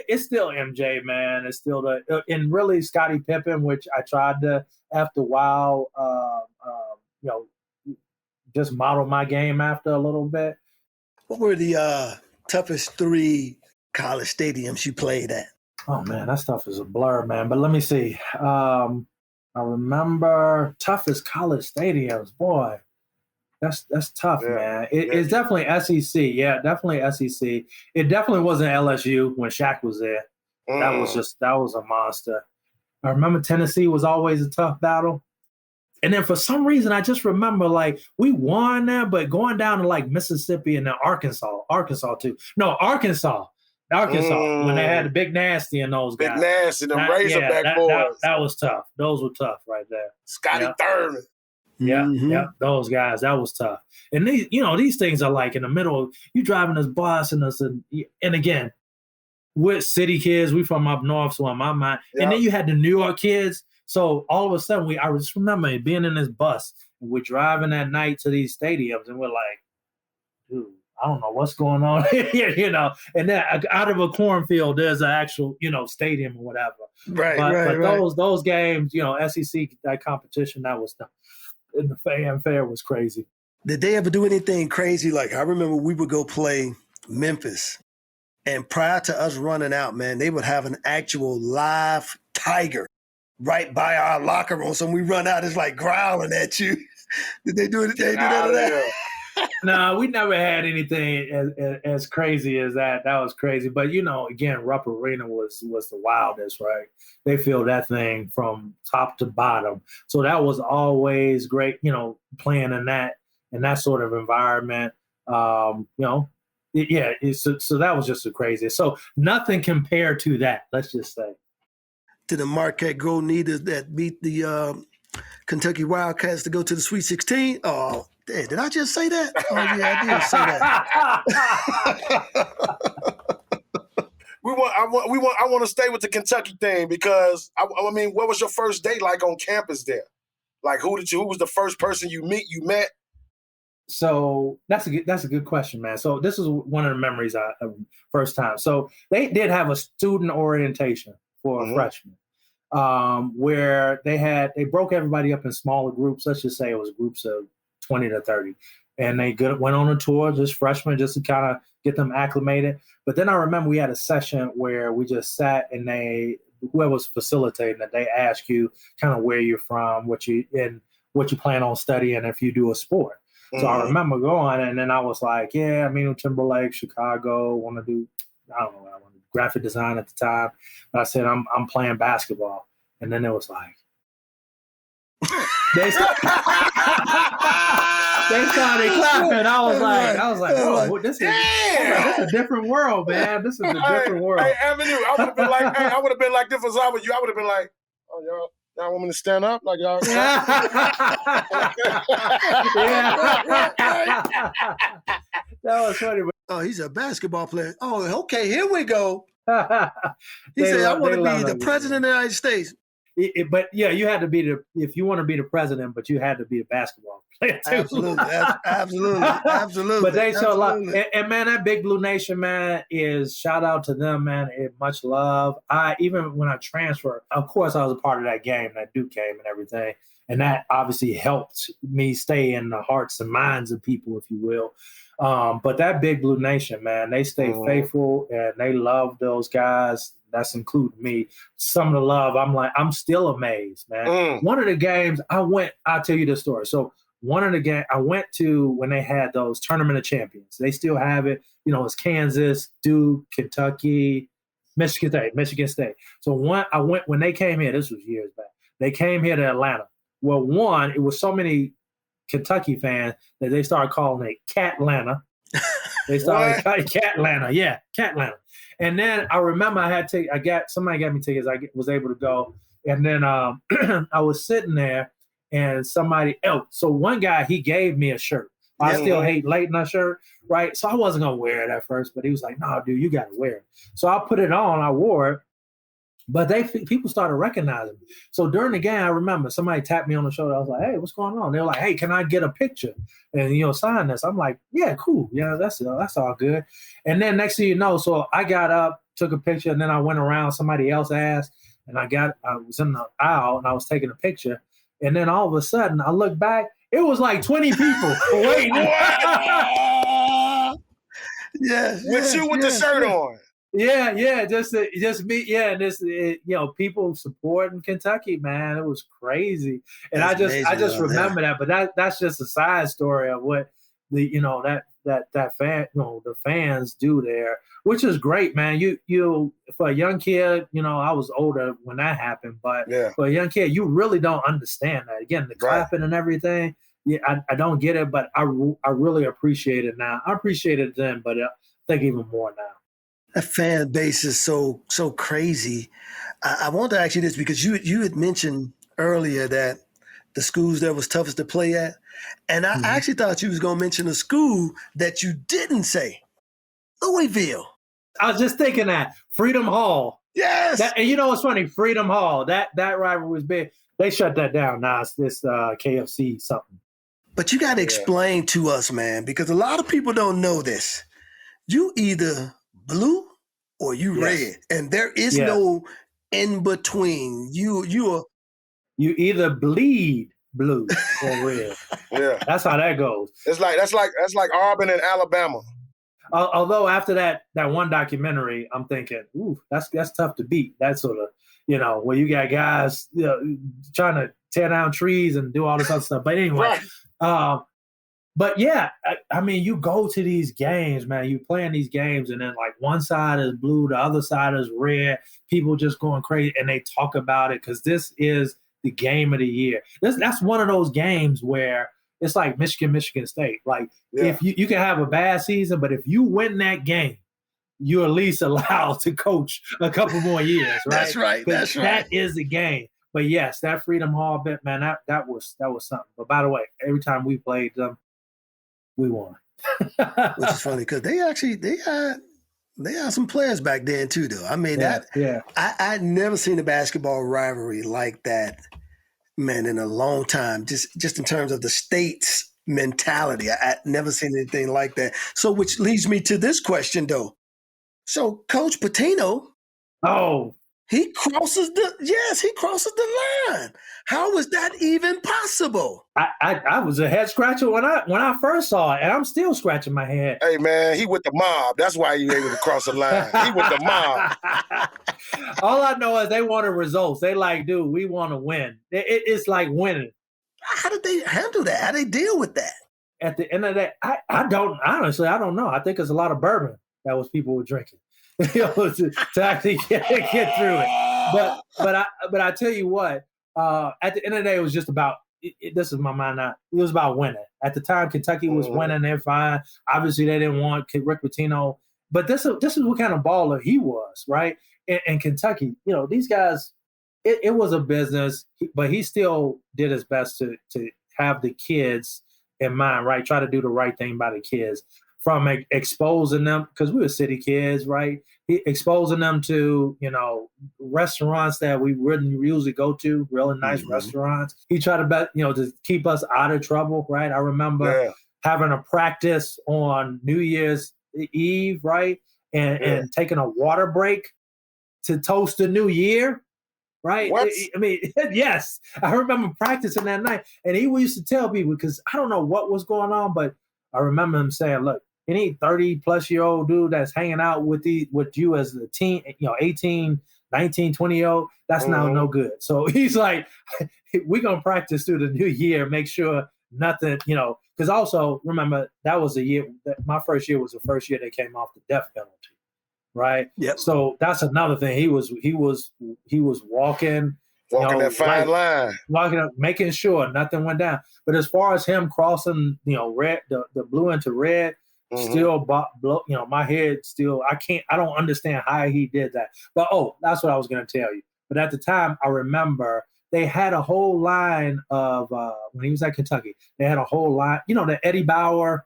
It's still MJ, man. It's still and really Scottie Pippen, which I tried to, after a while, just model my game after a little bit. What were the toughest 3 college stadiums you played at? Oh, man, that stuff is a blur, man. But let me see. I remember toughest college stadiums. Boy, that's tough, man. It's definitely SEC. Yeah, definitely SEC. It definitely wasn't LSU when Shaq was there. That was a monster. I remember Tennessee was always a tough battle. And then for some reason, I just remember we won there, but going down to Mississippi and then Arkansas too. No, Arkansas, when they had the Big Nasty and those guys. Big Nasty, the Razorback boys. That was tough. Those were tough right there. Scotty Thurman. Yeah, those guys, that was tough. And these things are in the middle. You driving this bus and again, we're city kids. We from up north, so in my mind. Yeah. And then you had the New York kids. So all of a sudden, I just remember being in this bus and we're driving at night to these stadiums, and we're like, dude, I don't know what's going on here, And then out of a cornfield, there's an actual, stadium or whatever. But those games, SEC, that competition, that was tough. And the fanfare was crazy. Did they ever do anything crazy? I remember we would go play Memphis, and prior to us running out, man, they would have an actual live tiger right by our locker room. So when we run out, it's growling at you. Did they do it? Did they do that? Yeah. No, we never had anything as crazy as that. That was crazy. But, again, Rupp Arena was the wildest, right? They filled that thing from top to bottom. So that was always great, playing in that sort of environment. So that was just the craziest. So nothing compared to that, let's just say. To the Marquette Gold Eaters that beat the Kentucky Wildcats to go to the Sweet 16. Oh, did I just say that? Oh, yeah, I did say that. I want to stay with the Kentucky thing because I mean, what was your first day like on campus there? Who was the first person you met? So that's a good question, man. So this is one of the memories first time. So they did have a student orientation for freshmen, where they broke everybody up in smaller groups. Let's just say it was groups of 20 to 30. And they went on a tour, just freshmen, just to kind of get them acclimated. But then I remember we had a session where we just sat and whoever was facilitating it, they asked you kind of where you're from, what you plan on studying if you do a sport. So I remember going, and then I was like, yeah, Aminu Timberlake, Chicago, I don't know what I wanted, graphic design at the time. But I said, I'm playing basketball. And then it was like, they started clapping. I was like, oh, this is a different world, man. This is a different world. Hey, Aminu, I would have been like this if I was you. I would have been like, oh, y'all want me to stand up? Like y'all. That was funny. Oh, he's a basketball player. Oh, okay, here we go. He said, I want to be the president of the United States. But yeah, you had to be if you want to be the president, but you had to be a basketball Absolutely. Absolutely. But they show a lot. And man, that Big Blue Nation, man, is shout out to them, man. Much love. Even when I transferred, of course, I was a part of that game, that Duke game and everything. And that obviously helped me stay in the hearts and minds of people, if you will. But that Big Blue Nation, man, they stay faithful and they love those guys. That's including me. Some of the love, I'm still amazed, man. One of the games I'll tell you the story. So one of the games I went to when they had those Tournament of Champions. They still have it. You know, it's Kansas, Duke, Kentucky, Michigan State. So I went when they came here. This was years back. They came here to Atlanta. Well, it was so many Kentucky fans that they started calling it Catlanta. They started calling it Catlanta. Yeah, Catlanta. And then I remember somebody got me tickets. I was able to go. And then I was sitting there and so one guy, he gave me a shirt. I still hate Laettner shirt, right? So I wasn't going to wear it at first, but he was like, no, dude, you got to wear it. So I put it on, I wore it, but people started recognizing me. So during the game, I remember somebody tapped me on the shoulder. I was like, hey, what's going on? They were like, hey, can I get a picture and, sign this? I'm like, yeah, cool. Yeah, that's all good. And then next thing you know, so I got up, took a picture, and then I went around, somebody else asked, and I was in the aisle and I was taking a picture. And then all of a sudden I look back, it was like 20 people waiting. With you with the shirt on. Yeah, just me. Yeah, and this, people supporting Kentucky, man. It was crazy, and I just remember that. But that's just a side story of what the fans do there, which is great, man. You for a young kid, I was older when that happened, but for a young kid, you really don't understand that. Again, the clapping and everything. Yeah, I don't get it, but I really appreciate it now. I appreciated it then, but I think even more now. That fan base is so crazy. I want to ask you this because you had mentioned earlier that the schools that was toughest to play at, and I actually thought you was going to mention a school that you didn't say, Louisville. I was just thinking that Freedom Hall. Yes. And what's funny? Freedom Hall. That rivalry was big. They shut that down now. It's this KFC something. But you got to explain to us, man, because a lot of people don't know this. You either blue or you red, and there is no in between. You either bleed blue or red. That's how that goes. It's like that's like Auburn and Alabama. Although after that one documentary, I'm thinking, ooh, that's tough to beat. That sort of where you got guys trying to tear down trees and do all this other stuff. But anyway. But yeah, I mean, you go to these games, man, you play in these games and then like one side is blue, the other side is red, people just going crazy and they talk about it because this is the game of the year. That's one of those games where it's like Michigan State. Like if you can have a bad season, but if you win that game, you're at least allowed to coach a couple more years, right? That's right. That is the game. But yes, that Freedom Hall bit, man, that was something. But by the way, every time we played them, we won. Which is funny because they had some players back then too, though. I mean, I'd never seen a basketball rivalry like that, man, in a long time. Just in terms of the state's mentality, I'd never seen anything like that. So, which leads me to this question, though. So, Coach Pitino, he crosses the line. How is that even possible? I was a head scratcher when I first saw it, and I'm still scratching my head. Hey man, he with the mob. That's why he able to cross the line. He with the mob. All I know is they wanted results. They like, dude, we want to win. It's like winning. How did they handle that? How did they deal with that? At the end of that, I don't know. I think it's a lot of bourbon that was people were drinking. to actually get through it. But I tell you what, at the end of the day, it was just about, this is my mind now, it was about winning. At the time, Kentucky was winning, they're fine. Obviously, they didn't want Rick Pitino. But this is what kind of baller he was, right? In Kentucky, these guys, it was a business, but he still did his best to have the kids in mind, right? Try to do the right thing by the kids. from exposing them, because we were city kids, right? Exposing them to, restaurants that we wouldn't usually go to, really nice restaurants. He tried to, to keep us out of trouble, right? I remember having a practice on New Year's Eve, right? And taking a water break to toast the new year, right? What? I mean, yes. I remember practicing that night. And he used to tell people, because I don't know what was going on, but I remember him saying, look, any 30-plus-year-old dude that's hanging out with you as a teen, 18, 19, 20-year-old, that's now no good. So he's like, we're going to practice through the new year, make sure nothing, because also, remember, that was my first year was the first year they came off the death penalty, right? Yep. So that's another thing. He was walking that fine line, walking up, making sure nothing went down. But as far as him crossing, red, the blue into red, still, my head still, I don't understand how he did that. But that's what I was going to tell you. But at the time, I remember they had a whole line of when he was at Kentucky. They had a whole line, the Eddie Bauer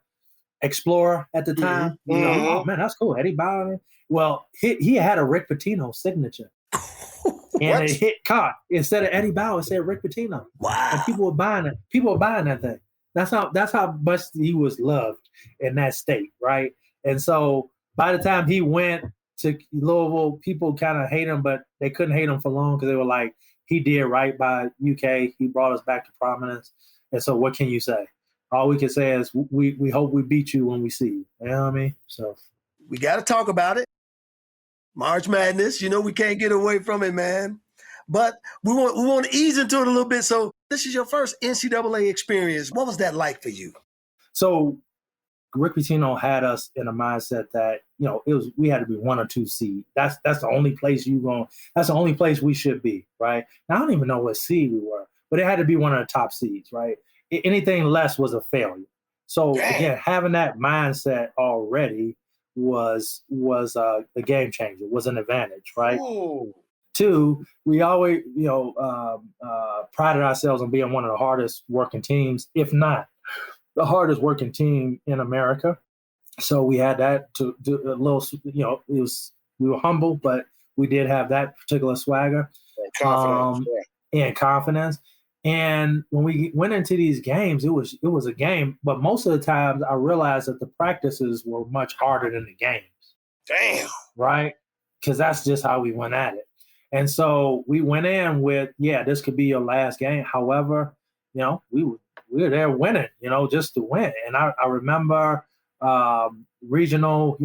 Explorer at the time. Oh man, that's cool, Eddie Bauer. Well, he had a Rick Pitino signature. And it hit caught. Instead of Eddie Bauer, it said Rick Pitino. Wow. And people were buying it. People were buying that thing. That's how much he was loved in that state, right? And so by the time he went to Louisville, people kind of hate him, but they couldn't hate him for long because they were like, he did right by UK. He brought us back to prominence. And so what can you say? All we can say is we hope we beat you when we see you. You know what I mean? So we got to talk about it. March Madness, we can't get away from it, man. But we want to ease into it a little bit. So this is your first NCAA experience. What was that like for you? So Rick Pitino had us in a mindset that, we had to be 1 or 2 seed. That's the only place that's the only place we should be, right? Now, I don't even know what seed we were, but it had to be one of the top seeds, right? Anything less was a failure. So again, having that mindset already was a game changer, was an advantage, right? Ooh. 2, we always, prided ourselves on being one of the hardest working teams, if not the hardest working team in America. So we had that to do a little, we were humble, but we did have that particular swagger and confidence. And when we went into these games, it was a game, but most of the times I realized that the practices were much harder than the games. Damn. Right? Because that's just how we went at it. And so we went in with, this could be your last game. However, we were there winning, just to win. And I remember regional,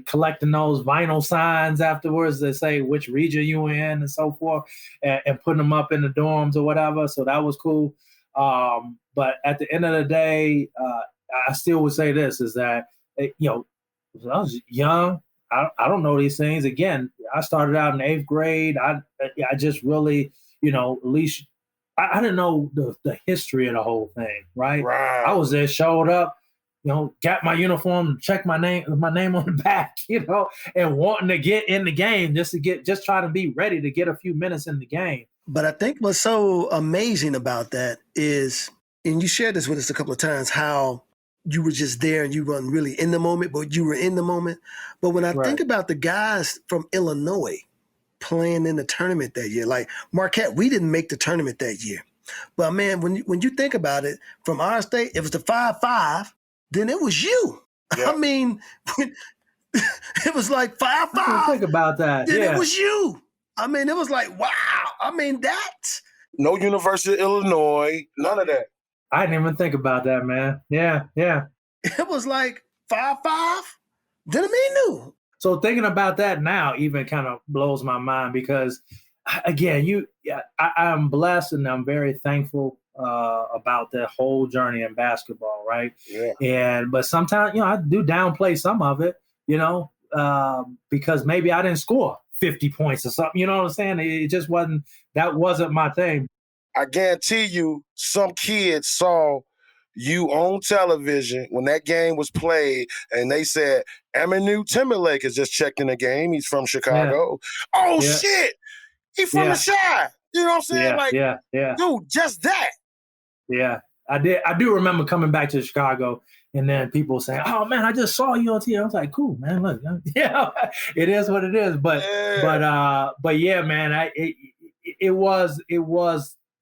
collecting those vinyl signs afterwards that say which region you were in and so forth, and putting them up in the dorms or whatever. So that was cool. But at the end of the day, I still would say this is that, when I was young, I don't know these things. Again, I started out in 8th grade. I just really, at least I didn't know the history of the whole thing, right? I was there, showed up, got my uniform, checked my name on the back, and wanting to get in the game just try to be ready to get a few minutes in the game. But I think what's so amazing about that is, and you shared this with us a couple of times, how you were just there and you weren't really in the moment, but you were in the moment. But when I think about the guys from Illinois playing in the tournament that year, like Marquette, we didn't make the tournament that year. But man, when you think about it, from our state, it was the 5-5, then it was you. Yeah. I mean, it was like 5-5. Think about that. Then it was you. I mean, it was like, wow. I mean, that. No University of Illinois, none of that. I didn't even think about that, man. Yeah. It was like 5-5. Didn't mean new. So thinking about that now even kind of blows my mind because, again, I'm blessed and I'm very thankful about that whole journey in basketball, right? Yeah. But sometimes, I do downplay some of it, because maybe I didn't score 50 points or something. You know what I'm saying? It just that wasn't my thing. I guarantee you some kids saw you on television when that game was played and they said, Aminu Timberlake has just checked in the game. He's from Chicago. Yeah. Oh, shit. He's from the Chi. You know what I'm saying? Dude, just that. Yeah. I do remember coming back to Chicago and then people saying, "Oh man, I just saw you on TV." I was like, "Cool, man. Look, yeah, it is what it is." But yeah, man, it was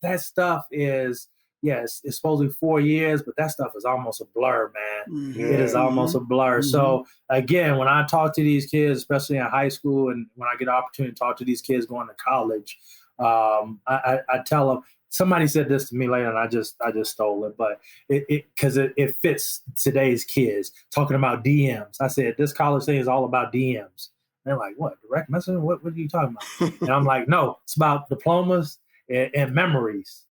that stuff is. Yes, it's supposed to be 4 years, but that stuff is almost a blur, man. Mm-hmm. It is almost a blur. Mm-hmm. So again, when I talk to these kids, especially in high school, and when I get an opportunity to talk to these kids going to college, I tell them. Somebody said this to me later, and I just stole it, but it fits today's kids talking about DMs. I said this college thing is all about DMs. And they're like, "What, direct messaging? What are you talking about?" And I'm like, "No, it's about diplomas and memories,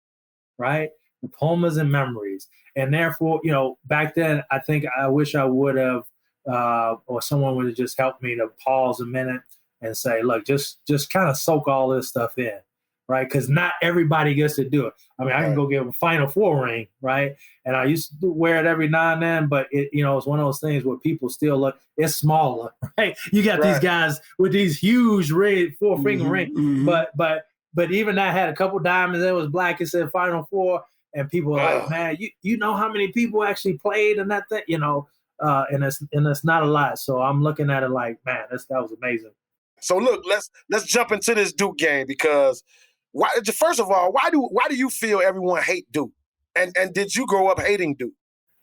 right?" Diplomas and memories. And therefore, back then, I think I wish I would have, or someone would have just helped me to pause a minute and say, look, just kind of soak all this stuff in, right? Because not everybody gets to do it. I mean, I can go get a Final Four ring, right? And I used to wear it every now and then, but it's one of those things where people still look, it's smaller, right? You got these guys with these huge red 4-finger rings, but even that had a couple diamonds, it was black, it said Final Four. And people are like, man, you know how many people actually played in that thing, and it's not a lot. So I'm looking at it like, man, that was amazing. So look, let's jump into this Duke game because first of all, why do you feel everyone hate Duke? And did you grow up hating Duke?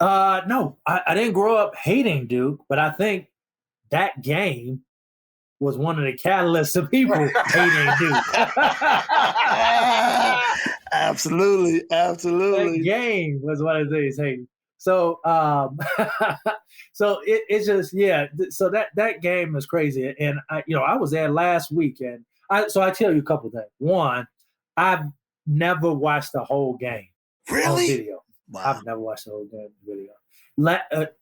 No, I didn't grow up hating Duke, but I think that game was one of the catalysts of people hating Duke. Absolutely. That game was one of the things hating. So, so it's just, yeah. So that game is crazy. And I was there last week, and I tell you a couple of things. One, I've never watched the whole game. Really? On video. Wow. I've never watched the whole game video.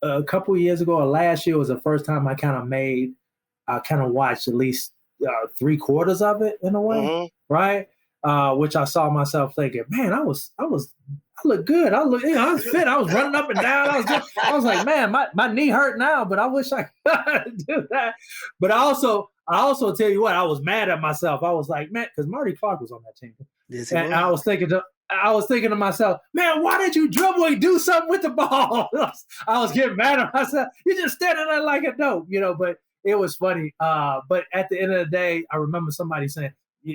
A couple of years ago, or last year was the first time I kind of watched at least 3/4 of it in a way, right? Which I saw myself thinking, man, I look good. I was fit. I was running up and down. I was like, man, my knee hurt now, but I wish I could do that. But I also tell you what, I was mad at myself. I was like, man, because Marty Clark was on that team. Yes, and I was thinking to myself, man, why didn't you dribble and do something with the ball? I was getting mad at myself. You're just standing there like a dope, but it was funny. But at the end of the day, I remember somebody saying,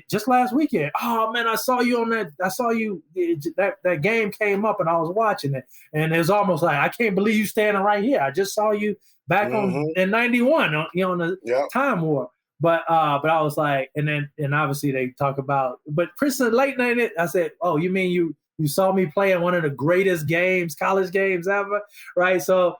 just last weekend, oh man, I saw you on that. I saw you, that game came up and I was watching it. And it was almost like, I can't believe you standing right here. I just saw you back in 91, on the Time War. But I was like, and obviously they talk about, but Princeton Laettner, I said, oh, you mean you saw me play in one of the greatest college games ever, right? So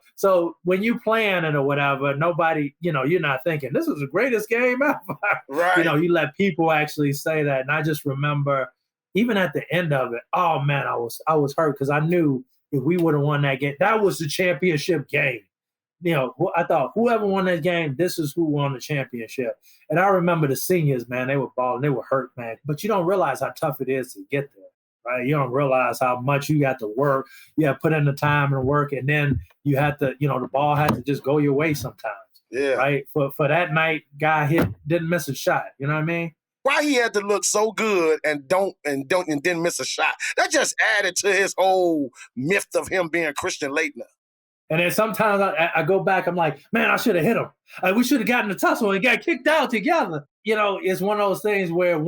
when you playing it or whatever, nobody, you're not thinking this is the greatest game ever, right? You let people actually say that, and I just remember, even at the end of it, oh man, I was hurt because I knew if we would have won that game, that was the championship game. I thought whoever won that game, this is who won the championship. And I remember the seniors, man, they were balling, they were hurt, man. But you don't realize how tough it is to get there. Right? You don't realize how much you got to work. You have to put in the time and work, and then you have to, the ball had to just go your way sometimes. Yeah. Right. For that night, guy didn't miss a shot. You know what I mean? Why he had to look so good and didn't miss a shot? That just added to his whole myth of him being Christian Laettner. And then sometimes I go back, I'm like, man, I should have hit him. We should have gotten a tussle and got kicked out together. It's one of those things where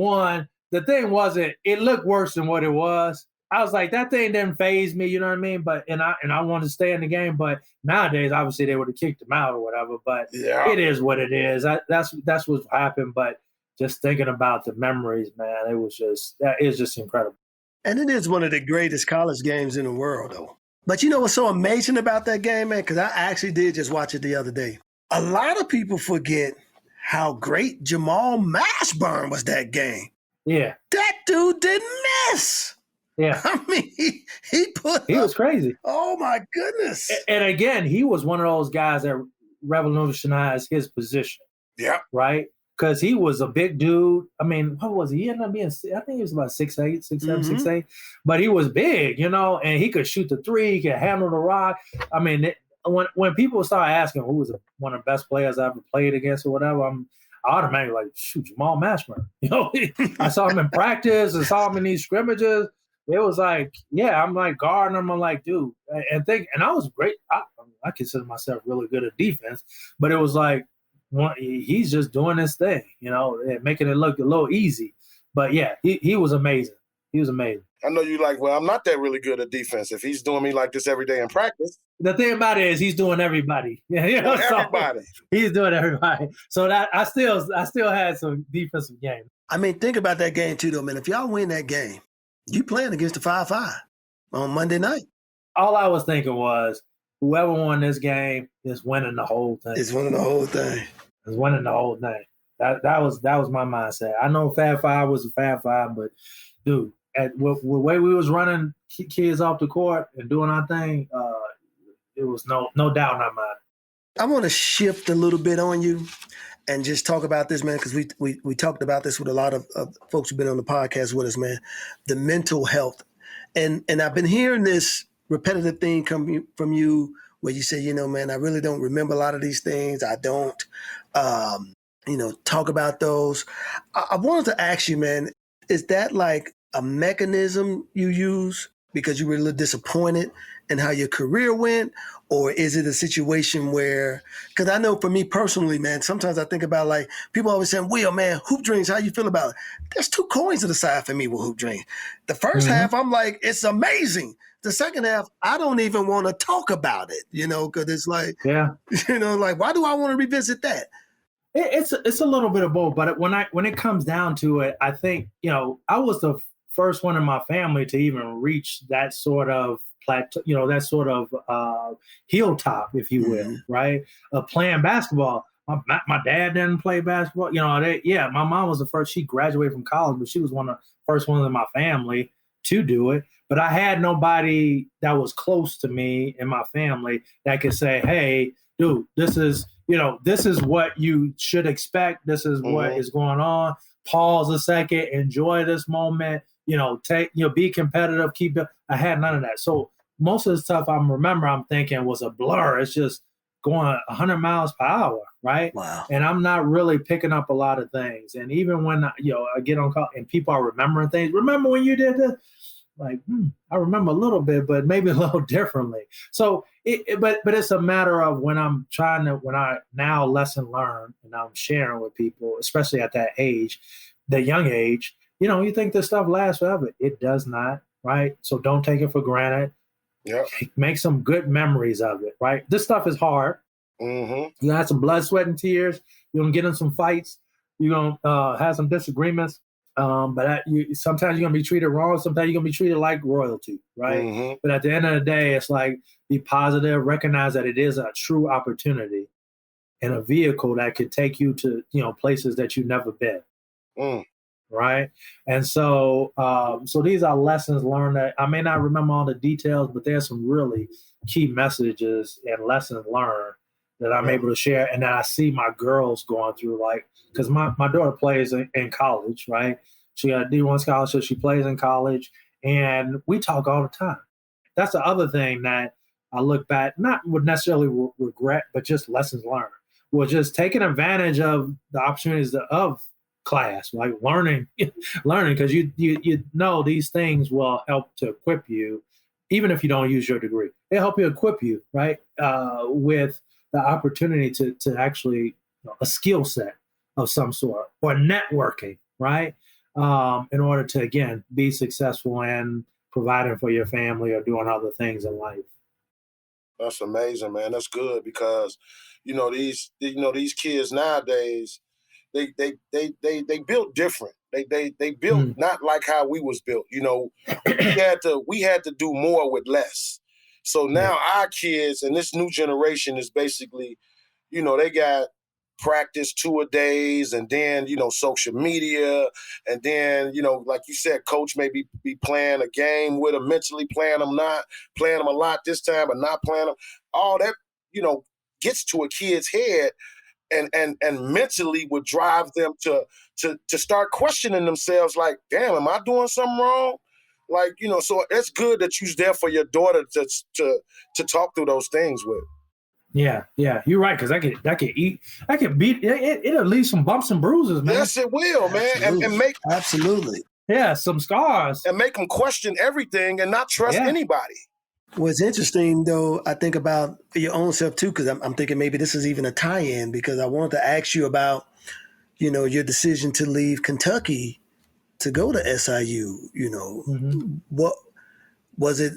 the thing wasn't, it looked worse than what it was. I was like, that thing didn't faze me, you know what I mean? But and I wanted to stay in the game. But nowadays, obviously, they would have kicked him out or whatever. But It is what it is. That's what happened. But just thinking about the memories, man, it's just incredible. And it is one of the greatest college games in the world, though. But you know what's so amazing about that game, man? Because I actually did just watch it the other day. A lot of people forget how great Jamal Mashburn was that game. Yeah. That dude didn't miss. Yeah. I mean, he was crazy. Oh, my goodness. And again, he was one of those guys that revolutionized his position. Yeah. Right? Because he was a big dude. I mean, what was he? He ended up being, I think he was about 6'8", 6'7", 6'8". But he was big, and he could shoot the three. He could handle the rock. I mean, when people start asking who was one of the best players I ever played against or whatever, I'm automatically like, shoot, Jamal Mashburn. I saw him in practice. I saw him in these scrimmages. it was like, yeah, I'm like guarding him. I'm like, dude, and I was great. I consider myself really good at defense, but it was like, he's just doing his thing, and making it look a little easy. But yeah, he was amazing. He was amazing. I know you like, well, I'm not that really good at defense. If he's doing me like this every day in practice. The thing about it is he's doing everybody. Yeah, everybody. So he's doing everybody. So that I still had some defensive game. I mean, think about that game too, though, man. If y'all win that game, you playing against the 5-5 on Monday night. All I was thinking was, whoever won this game is winning the whole thing. It's winning the whole thing. It's winning the whole thing. That was my mindset. I know Fab Five was a Fab Five, but dude, the way we was running kids off the court and doing our thing, it was no doubt in our mind. I want to shift a little bit on you and just talk about this, man, because we talked about this with a lot of folks who've been on the podcast with us, man. The mental health, and I've been hearing this repetitive thing come from you where you say, man, I really don't remember a lot of these things. I don't, talk about those. I wanted to ask you, man, is that like a mechanism you use because you were a little disappointed in how your career went? Or is it a situation where, because I know for me personally, man, sometimes I think about like, people always saying, Will, man, hoop dreams, how you feel about it? There's two coins to the side for me with hoop dreams. The first half, I'm like, it's amazing. The second half, I don't even want to talk about it, because it's like, like, why do I want to revisit that? It's a little bit of both, but when it comes down to it, I think, I was the first one in my family to even reach that sort of plateau, that sort of hilltop, if you will, right? Playing basketball. My dad didn't play basketball. My mom was the first. She graduated from college, but she was one of the first ones in my family to do it. But I had nobody that was close to me in my family that could say, hey, dude, this is what you should expect. This is what is going on. Pause a second, enjoy this moment, be competitive, keep it. I had none of that. So most of the stuff I'm thinking was a blur. It's just going 100 miles per hour, right? Wow. And I'm not really picking up a lot of things. And even when I get on call and people are remembering things, remember when you did this? Like, I remember a little bit, but maybe a little differently. So, but it's a matter of when I now lesson learn and I'm sharing with people, especially at that age, the young age, you think this stuff lasts forever. It does not, right? So don't take it for granted. Yep. Make some good memories of it, right? This stuff is hard. Mm-hmm. You have some blood, sweat, and tears. You're going to get in some fights. You're going to have some disagreements. But sometimes you're going to be treated wrong. Sometimes you're going to be treated like royalty, right? Mm-hmm. But at the end of the day, it's like, be positive, recognize that it is a true opportunity and a vehicle that could take you to, places that you've never been. Right. And so, so these are lessons learned that I may not remember all the details, but there's some really key messages and lessons learned that I'm able to share. And that I see my girls going through, like, because my daughter plays in college, right? She got a D1 scholarship. She plays in college and we talk all the time. That's the other thing that I look back, not would necessarily regret, but just lessons learned. Well, just taking advantage of the opportunities of class, like learning, because you know these things will help to equip you, even if you don't use your degree. They help you equip you, right, with the opportunity to actually a skill set of some sort or networking, right, in order to again be successful and providing for your family or doing other things in life. That's amazing, man. That's good because these kids nowadays. They built different. They built not like how we was built. We had to do more with less. So now our kids and this new generation is basically, they got practice 2-a-days and then, social media. And then, like you said, coach may be playing a game with them, mentally playing them, not playing them a lot this time, but not playing them. All that, gets to a kid's head. And mentally would drive them to start questioning themselves like, damn, am I doing something wrong? Like, so it's good that you're there for your daughter to talk through those things with. Yeah, you're right, because I could beat it. It'll leave some bumps and bruises, man. Yes, it will, man. Absolutely. And make absolutely. Yeah, some scars. and make them question everything and not trust anybody. What's interesting, though, I think about your own self, too, because I'm thinking maybe this is even a tie-in, because I wanted to ask you about, your decision to leave Kentucky to go to SIU. What was it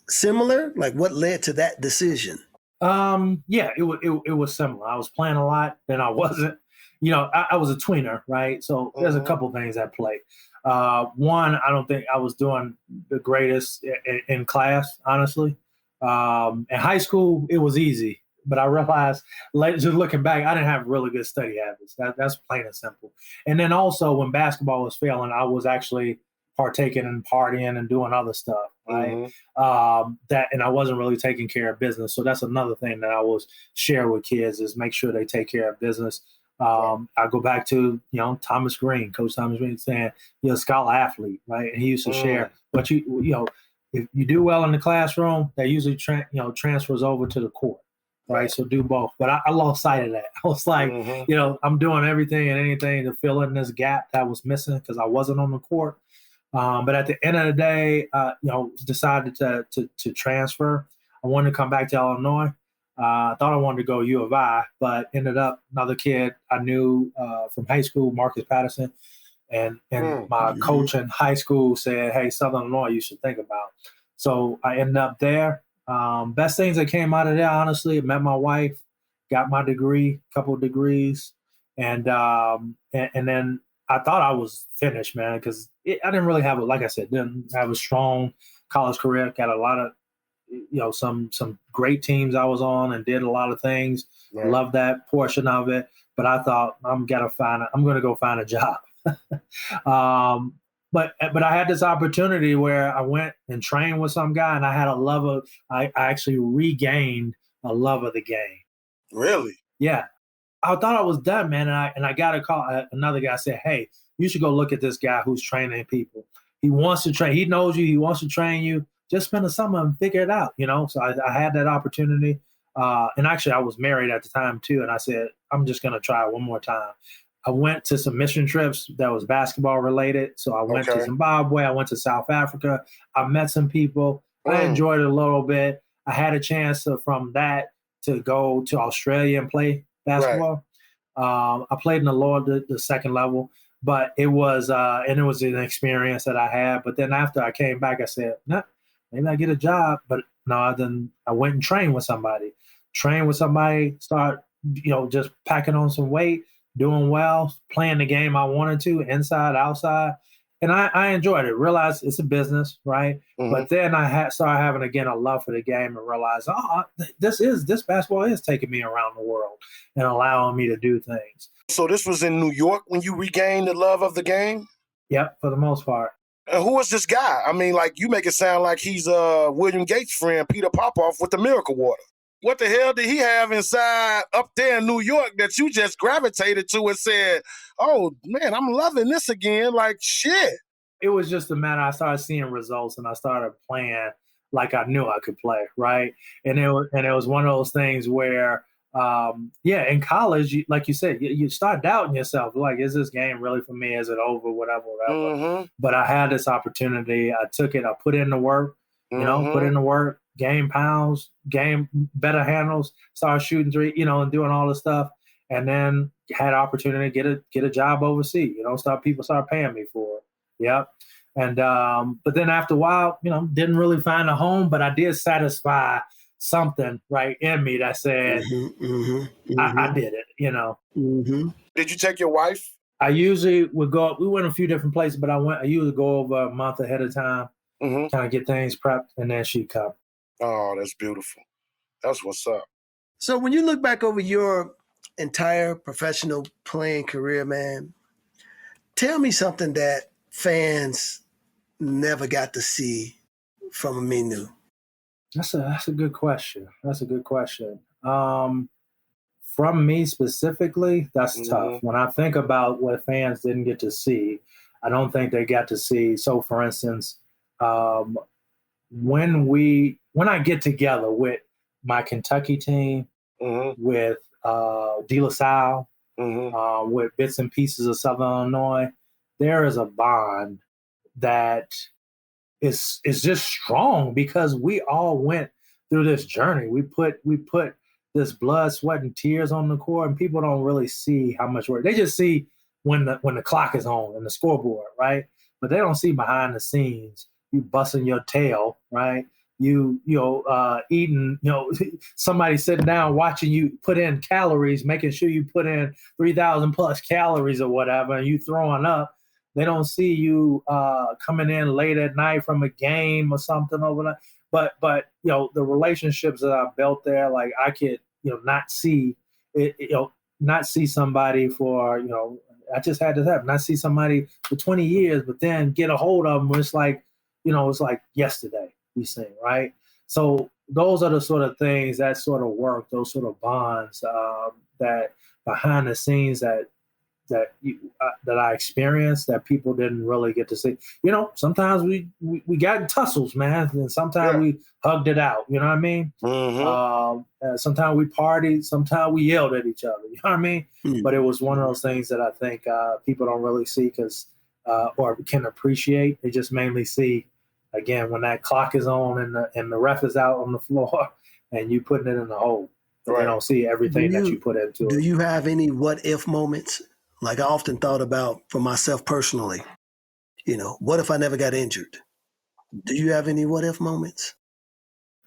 similar? Like, what led to that decision? Yeah, it was similar. I was playing a lot, then I wasn't. I was a tweener, right? So there's a couple things at play. One, I don't think I was doing the greatest in class, honestly. In high school, it was easy, but I realized, just looking back, I didn't have really good study habits. That's plain and simple. And then also, when basketball was failing, I was actually partaking in partying and doing other stuff, right? And I wasn't really taking care of business. So that's another thing that I always share with kids is make sure they take care of business. I go back to, Thomas Green, Coach Thomas Green, saying you're a scholar athlete, right? And he used to share, but if you do well in the classroom, that usually transfers over to the court, right? So do both. But I lost sight of that. I was like, I'm doing everything and anything to fill in this gap that was missing because I wasn't on the court. But at the end of the day, decided to transfer. I wanted to come back to Illinois. I thought I wanted to go U of I, but ended up another kid I knew from high school, Marcus Patterson, and my coach in high school said, "Hey, Southern Illinois, you should think about." So I ended up there. Best things that came out of there, honestly, met my wife, got my degree, couple of degrees, and then I thought I was finished, man, because I didn't really have didn't have a strong college career. Got a lot of some great teams I was on and did a lot of things. Right. Loved that portion of it. But I thought I'm going to go find a job. But I had this opportunity where I went and trained with some guy, and I had I actually regained a love of the game. Really? Yeah. I thought I was done, man. And I got a call. Another guy said, "Hey, you should go look at this guy who's training people. He wants to train. He knows you. He wants to train you. Just spend the summer and figure it out." So I had that opportunity. And actually, I was married at the time, too. And I said, I'm just going to try it one more time. I went to some mission trips that was basketball related. So I went to Zimbabwe. I went to South Africa. I met some people. I enjoyed it a little bit. I had a chance from that to go to Australia and play basketball. Right. I played in the second level. But it was an experience that I had. But then after I came back, I said, nah, maybe I get a job. But no, then I went and trained with somebody, start, just packing on some weight, doing well, playing the game I wanted to, inside, outside. And I enjoyed it. Realized it's a business, right? Mm-hmm. But then I started having, again, a love for the game and realized, this basketball is taking me around the world and allowing me to do things. So this was in New York when you regained the love of the game? Yep, for the most part. And who was this guy? I mean, like, you make it sound like he's William Gates' friend, Peter Popoff, with the Miracle Water. What the hell did he have inside up there in New York that you just gravitated to and said, oh, man, I'm loving this again? Like, shit. It was just a matter. I started seeing results and I started playing like I knew I could play, right? And it was one of those things where, in college, like you said, you start doubting yourself. Like, is this game really for me? Is it over? Whatever. Mm-hmm. But I had this opportunity. I took it. I put in the work, put in the work, game pounds, game better handles, started shooting three, and doing all this stuff. And then had opportunity to get a job overseas. People start paying me for it. Yep. And but then after a while, didn't really find a home, but I did satisfy something right in me that said, I did it, Mm-hmm. Did you take your wife? I usually would go, we went a few different places, but I usually go over a month ahead of time, kind of get things prepped, and then she'd come. Oh, that's beautiful. That's what's up. So when you look back over your entire professional playing career, man, tell me something that fans never got to see from Aminu. That's a good question. From me specifically, that's tough. When I think about what fans didn't get to see, I don't think they got to see. So, for instance, when I get together with my Kentucky team, with LaSalle, with bits and pieces of Southern Illinois, there is a bond that is just strong because we all went through this journey. We put this blood, sweat, and tears on the court, and people don't really see how much work. They just see when the clock is on and the scoreboard, right? But they don't see behind the scenes. You busting your tail, right? You eating, somebody sitting down watching you put in calories, making sure you put in 3,000 plus calories or whatever, and you throwing up. They don't see you coming in late at night from a game or something overnight. But the relationships that I built there, like I could not see it, not see somebody for I just had this happen. Not see somebody for 20 years, but then get a hold of them. It's like it's like yesterday we sing, right? So those are the sort of things that sort of work, those sort of bonds that behind the scenes that I experienced that people didn't really get to see. Sometimes we got in tussles, man, and sometimes we hugged it out. You know what I mean? Mm-hmm. Sometimes we partied, sometimes we yelled at each other. You know what I mean? Mm-hmm. But it was one of those things that I think people don't really see or can appreciate. They just mainly see, again, when that clock is on and the ref is out on the floor and you putting it in the hole. Right. They don't see everything that you put into it. Do you have any what if moments? Like I often thought about for myself personally, what if I never got injured? Do you have any what if moments?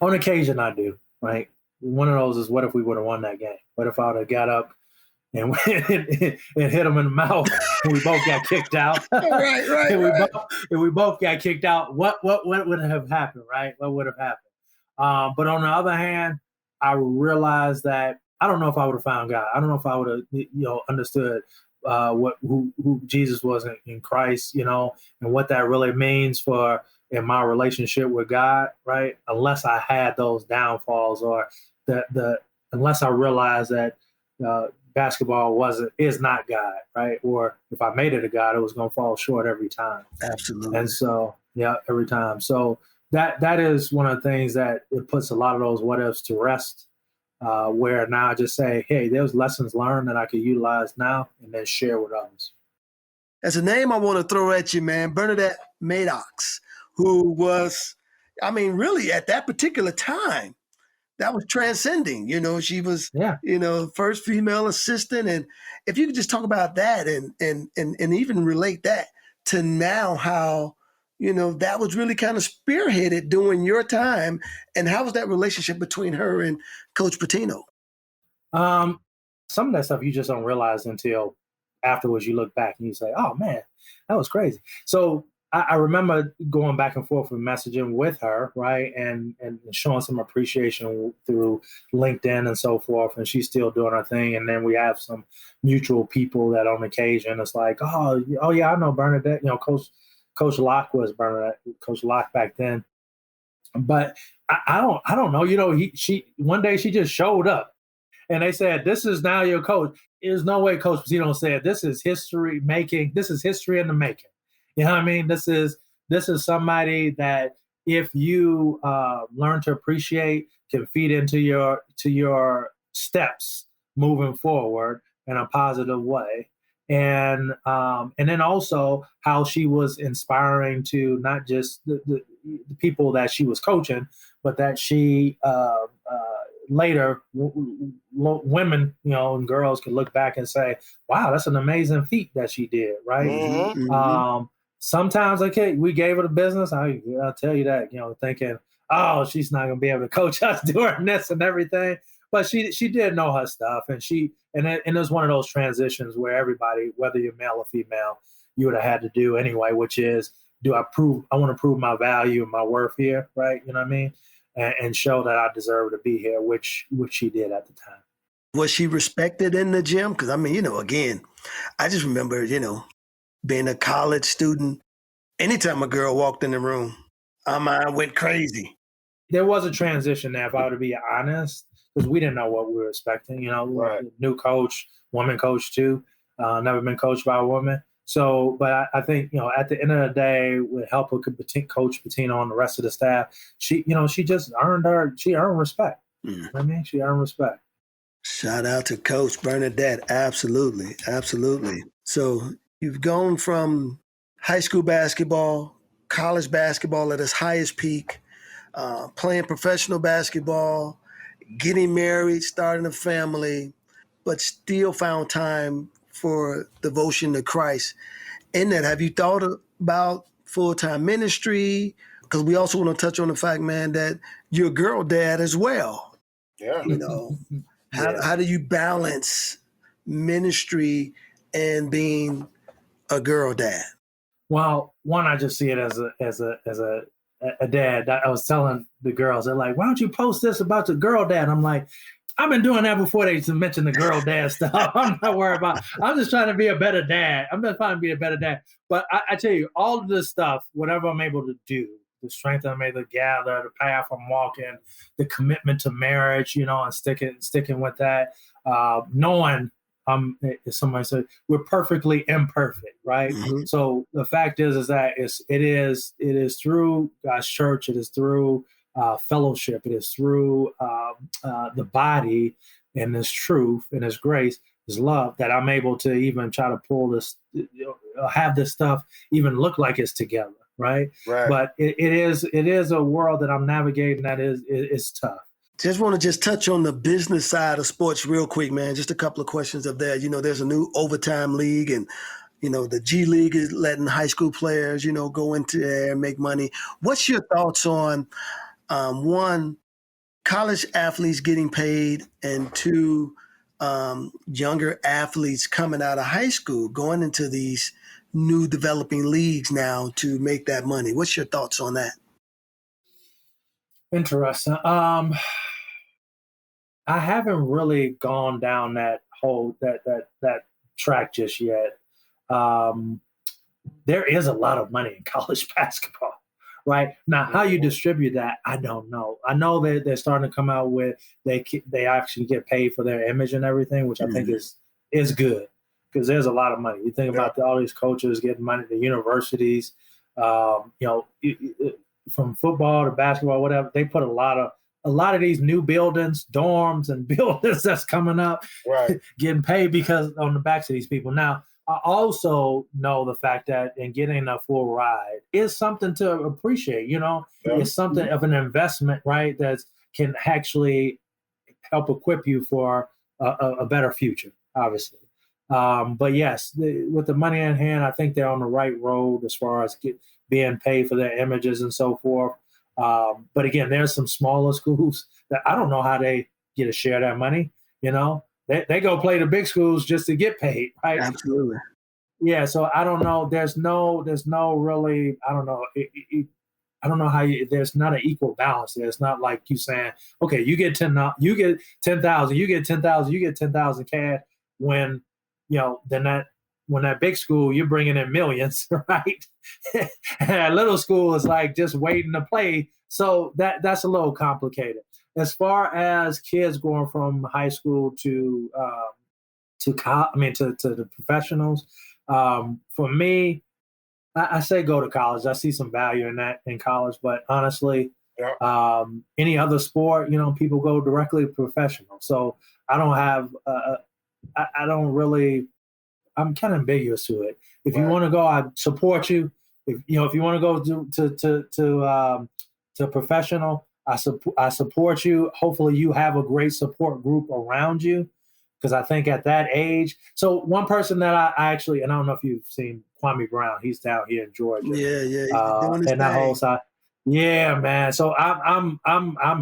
On occasion I do, right? One of those is what if we would have won that game? What if I would have got up and hit him in the mouth and we both got kicked out? Right. And we both got kicked out. What would have happened, right? What would have happened? But on the other hand, I realized that I don't know if I would have found God. I don't know if I would have understood who Jesus was in Christ, and what that really means in my relationship with God, right? Unless I had those downfalls or unless I realized that basketball is not God, right? Or if I made it a God, it was going to fall short every time. Absolutely. And so, every time. So that is one of the things that it puts a lot of those what ifs to rest. Where now I just say, hey, there's lessons learned that I could utilize now and then share with others. As a name I want to throw at you, man, Bernadette Maddox, who was, really at that particular time, that was transcending. She was, first female assistant. And if you could just talk about that and even relate that to now how, that was really kind of spearheaded during your time. And how was that relationship between her and Coach Pitino? Some of that stuff you just don't realize until afterwards you look back and you say, oh, man, that was crazy. So I remember going back and forth with messaging with her, right, and showing some appreciation through LinkedIn and so forth, and she's still doing her thing. And then we have some mutual people that on occasion it's like, oh yeah, I know Bernadette. Coach Locke was Bernadette, Coach Locke back then. But I don't know. She one day she just showed up, and they said, "This is now your coach." There's no way Coach Pitino said, "This is history making. This is history in the making." You know what I mean? This is somebody that if you learn to appreciate, can feed into your steps moving forward in a positive way. And then also how she was inspiring to not just the people that she was coaching, but that she later women, and girls could look back and say, "Wow, that's an amazing feat that she did." Right? Mm-hmm. Sometimes we gave her the business. I'll tell you that, thinking, "Oh, she's not going to be able to coach us during this and everything." But she did know her stuff, and it was one of those transitions where everybody, whether you're male or female, you would have had to do anyway, which is, I want to prove my value and my worth here, right? You know what I mean? And show that I deserve to be here, which she did at the time. Was she respected in the gym? Because, again, I just remember, being a college student, anytime a girl walked in the room, my mind went crazy. There was a transition there, if I were to be honest, because we didn't know what we were expecting. Right. New coach, woman coach too, never been coached by a woman. So, but I think, at the end of the day, with help of Coach Pitino and the rest of the staff, she just earned respect. Mm. I mean, she earned respect. Shout out to Coach Bernadette. Absolutely. Absolutely. So you've gone from high school basketball college basketball at its highest peak, playing professional basketball, getting married, starting a family, but still found time for devotion to Christ. In that, have you thought about full-time ministry? Because we also want to touch on the fact, man, that you're a girl dad as well. Yeah. You know, how do you balance ministry and being a girl dad? Well, one, I just see it as a dad. I was telling the girls, they're like, "Why don't you post this about the girl dad?" I'm like, I've been doing that before they mention the girl dad stuff. I'm not worried about. I'm just trying to be a better dad. I'm just trying to be a better dad. But I tell you, all of this stuff, whatever I'm able to do, the strength I'm able to gather, the path I'm walking, the commitment to marriage, you know, and sticking with that, knowing. Somebody said we're perfectly imperfect, right? Mm-hmm. So the fact is that it is through God's church, it is through fellowship, it is through the body and His truth and His grace, His love, that I'm able to even try to pull this, have this stuff even look like it's together, right? But it is a world that I'm navigating that is tough. Just want to touch on the business side of sports real quick, man. Just a couple of questions of that. You know, there's a new overtime league, and, you know, the G League is letting high school players, you know, go into there and make money. What's your thoughts on, one, college athletes getting paid, and two, younger athletes coming out of high school, going into these new developing leagues now to make that money? What's your thoughts on that? Interesting. I haven't really gone down that whole that track just yet. There is a lot of money in college basketball, right? Now, how you distribute that, I don't know. I know that they're starting to come out with they actually get paid for their image and everything, which I think is good, because there's a lot of money. You think about all these coaches getting money, the universities, you know, from football to basketball, whatever. They put a lot of these new buildings, dorms and buildings that's coming up, getting paid because on the backs of these people. Now, I also know the fact that in getting a full ride is something to appreciate, you know. It's something of an investment, right, that can actually help equip you for a better future, obviously. But yes, with the money in hand, I think they're on the right road as far as being paid for their images and so forth. But again, there's some smaller schools that I don't know how they get a share of that money. You know, they go play the big schools just to get paid, right? Absolutely. Yeah. So I don't know. There's no really. I don't know. I don't know how there's not an equal balance there. It's not like you saying, okay, you get 10,000, you get 10,000, you get 10,000, you get 10,000 cash. When, you know, when that big school, you're bringing in millions, right? And that little school is like just waiting to play. So that's a little complicated. As far as kids going from high school to the professionals, for me, I say go to college. I see some value in that in college, but honestly, any other sport, you know, people go directly to professional. So I don't have, I don't really. I'm kind of ambiguous to it. If you want to go, I support you. If you want to go to professional, I support you. Hopefully, you have a great support group around you, because I think at that age. So one person that I actually, and I don't know if you've seen Kwame Brown. He's down here in Georgia. Yeah. And that whole side. Yeah, man. So I'm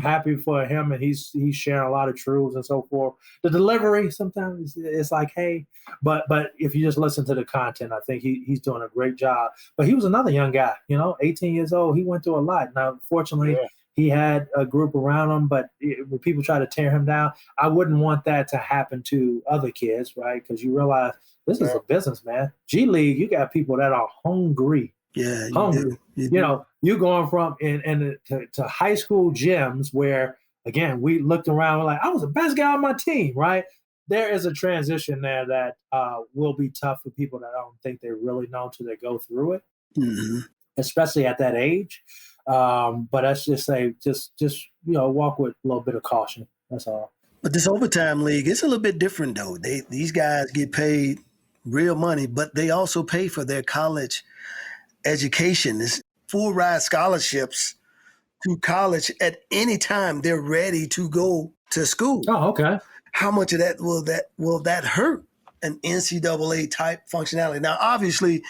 happy for him, and he's sharing a lot of truths and so forth. The delivery sometimes it's like, hey, but if you just listen to the content, I think he's doing a great job. But he was another young guy, you know, 18 years old. He went through a lot. Now, fortunately, he had a group around him, but when people try to tear him down, I wouldn't want that to happen to other kids, right? Because you realize this is a business, man. G League, you got people that are hungry. Yeah, hungry. You know, you're going from to high school gyms where, again, we looked around, we're like, I was the best guy on my team, right? There is a transition there that will be tough for people that I don't think they really know until they go through it, especially at that age. But let's just say, just you know, walk with a little bit of caution. That's all. But this overtime league, it's a little bit different though. These guys get paid real money, but they also pay for their college education. It's full ride scholarships to college at any time they're ready to go to school. Oh, okay. How much of that will that hurt an NCAA type functionality? Now, obviously,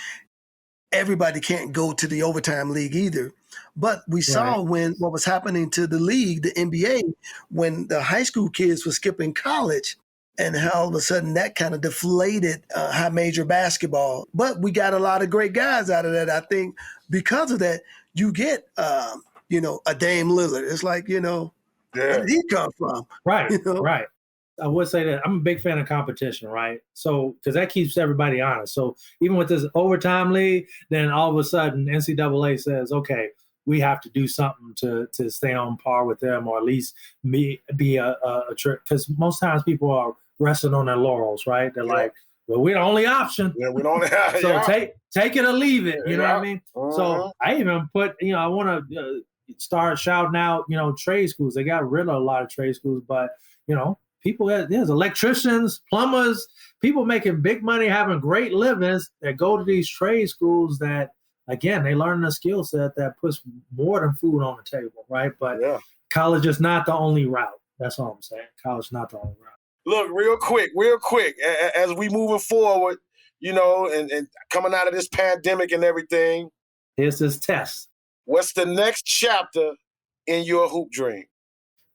everybody can't go to the overtime league either. But we saw what was happening to the league, the NBA, when the high school kids were skipping college, and how all of a sudden that kind of deflated high major basketball. But we got a lot of great guys out of that. I think because of that, you get, a Dame Lillard. It's like, where did he come from? Right, right. I would say that I'm a big fan of competition, right? So, because that keeps everybody honest. So even with this overtime league, then all of a sudden NCAA says, okay, we have to do something to stay on par with them, or at least be a trick. Because most times people are resting on their laurels, right? They're like, well, we're the only option. Yeah, we don't have. So take it or leave it. You know what I mean? So I even put, I want to start shouting out, trade schools. They got rid of a lot of trade schools, but people, there's electricians, plumbers, people making big money, having great livings that go to these trade schools that, again, they learn a skill set that puts more than food on the table, right? But college is not the only route. That's all I'm saying. College is not the only route. Look, real quick, as we moving forward, and coming out of this pandemic and everything. Here's this test. What's the next chapter in your hoop dream?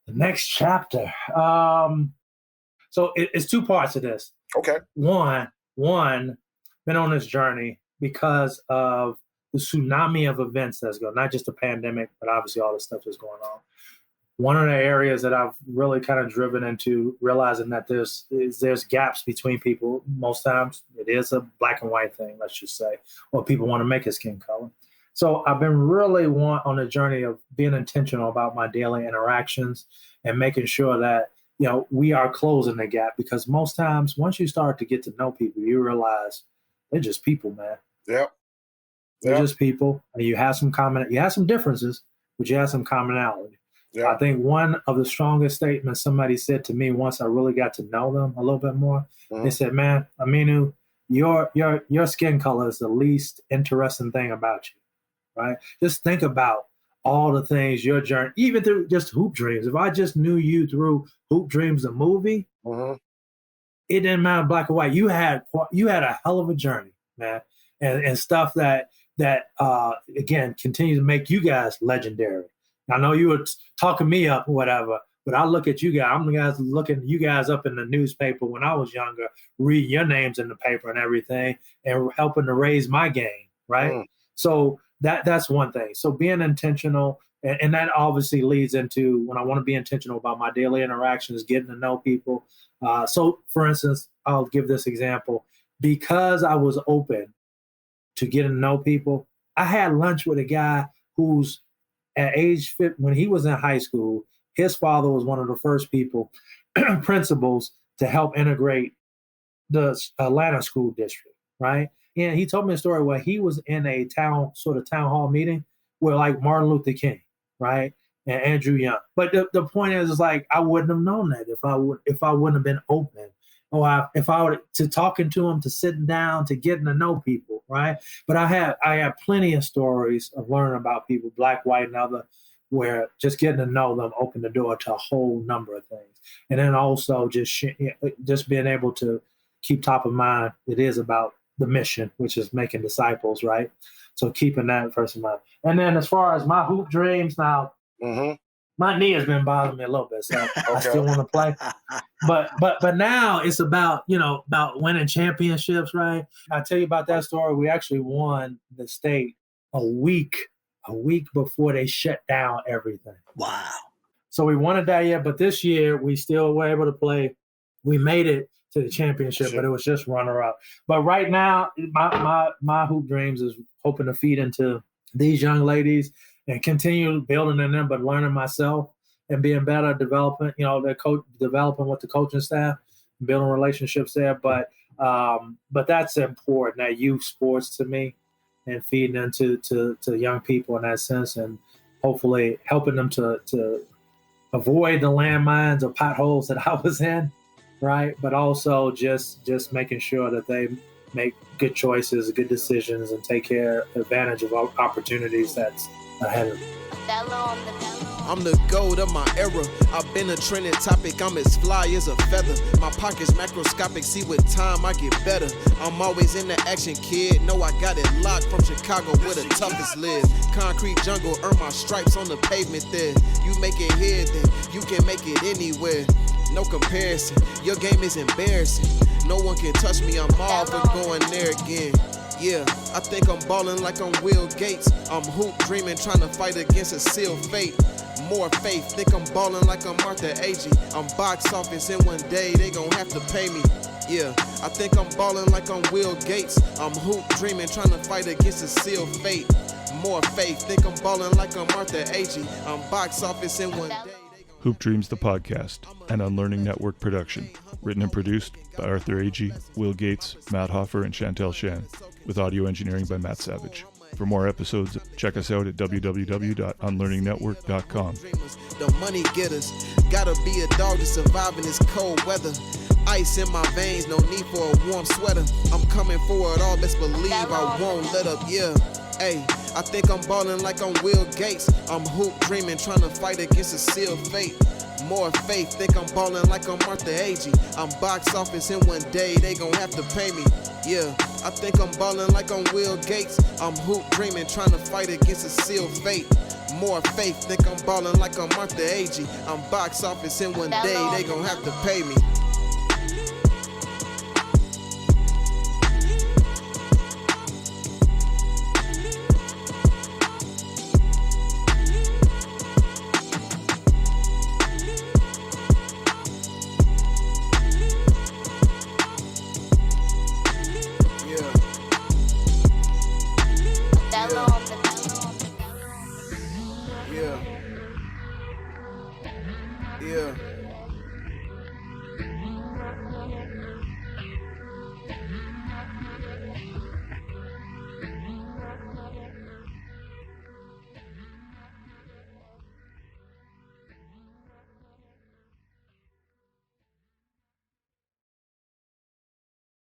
The next chapter. So it's two parts of this. Okay. One, been on this journey because of the tsunami of events that's going, not just the pandemic, but obviously all the stuff that's going on. One of the areas that I've really kind of driven into realizing that there's gaps between people. Most times it is a black and white thing, let's just say, or people want to make a skin color. So I've been really on a journey of being intentional about my daily interactions and making sure that, we are closing the gap, because most times once you start to get to know people, you realize they're just people, man. Yep. They're just people, and you have some differences, but you have some commonality. Yeah. I think one of the strongest statements somebody said to me once I really got to know them a little bit more, they said, man, Aminu, your skin color is the least interesting thing about you, right? Just think about all the things, your journey, even through just Hoop Dreams. If I just knew you through Hoop Dreams, the movie, it didn't matter black or white. You had a hell of a journey, man, and stuff that again continues to make you guys legendary. I know you were talking me up or whatever, but I look at you guys. I'm the guys looking you guys up in the newspaper when I was younger, read your names in the paper and everything, and helping to raise my game, right? So that's one thing. So being intentional, and that obviously leads into when I want to be intentional about my daily interactions, getting to know people. So, for instance, I'll give this example. Because I was open to getting to know people, I had lunch with a guy who's at age 50, when he was in high school, his father was one of the first principals to help integrate the Atlanta school district, right? And he told me a story where he was in a town hall meeting with like Martin Luther King, right? And Andrew Young. But the point is like, I wouldn't have known that if I wouldn't have been open, or if I were to talking to him, to sitting down, to getting to know people, right? But I have plenty of stories of learning about people, black, white, and other, where just getting to know them opened the door to a whole number of things. And then also just being able to keep top of mind, it is about the mission, which is making disciples, right? So keeping that first in mind. And then as far as my hoop dreams now, my knee has been bothering me a little bit, so I still want to play. But now it's about winning championships, right? I'll tell you about that story. We actually won the state a week before they shut down everything. Wow. So we won it that year, but this year we still were able to play. We made it to the championship, but it was just runner-up. But right now, my hoop dreams is hoping to feed into these young ladies and continue building in them, but learning myself and being better at developing with the coaching staff, building relationships there. But that's important, that youth sports to me, and feeding into to young people in that sense, and hopefully helping them to avoid the landmines or potholes that I was in, right? But also just making sure that they make good choices, good decisions, and take advantage of opportunities that's ahead of me. I'm the goat of my era. I've been a trending topic. I'm as fly as a feather. My pockets macroscopic. See, with time I get better. I'm always in the action, kid. Know I got it locked from Chicago where the toughest live. Concrete jungle, earn my stripes on the pavement there. You make it here, then you can make it anywhere. No comparison. Your game is embarrassing. No one can touch me. I'm all for going there again. Yeah, I think I'm ballin' like I'm Will Gates. I'm hoop dreaming, trying to fight against a sealed fate. More faith, think I'm ballin' like I'm Arthur Agee. I'm box office and one day they gon' have to pay me. Yeah, I think I'm ballin' like I'm Will Gates. I'm hoop dreaming, trying to fight against a sealed fate. More faith, think I'm ballin' like I'm Arthur Agee. I'm box office and one day. Hoop Dreams the podcast, an Unlearning Network production, written and produced by Arthur Agee, Will Gates, Matt Hoffar, and Chantel Shan, with audio engineering by Matt Savage. For more episodes, check us out at www.unlearningnetwork.com. The money getters, gotta be a dog to survive in this cold weather. Ice in my veins, no need for a warm sweater. I'm coming for it all, best believe I won't let up, yeah. Hey, I think I'm ballin' like I'm Will Gates. I'm hoop dreaming, trying to fight against a sealed fate. More faith, think I'm ballin' like I'm Arthur Agee. I'm box office and one day they gon' have to pay me. Yeah, I think I'm ballin' like I'm Will Gates. I'm hoop dreaming, trying to fight against a sealed fate. More faith, think I'm ballin' like I'm Arthur Agee. I'm box office and one day they gon' have to pay me.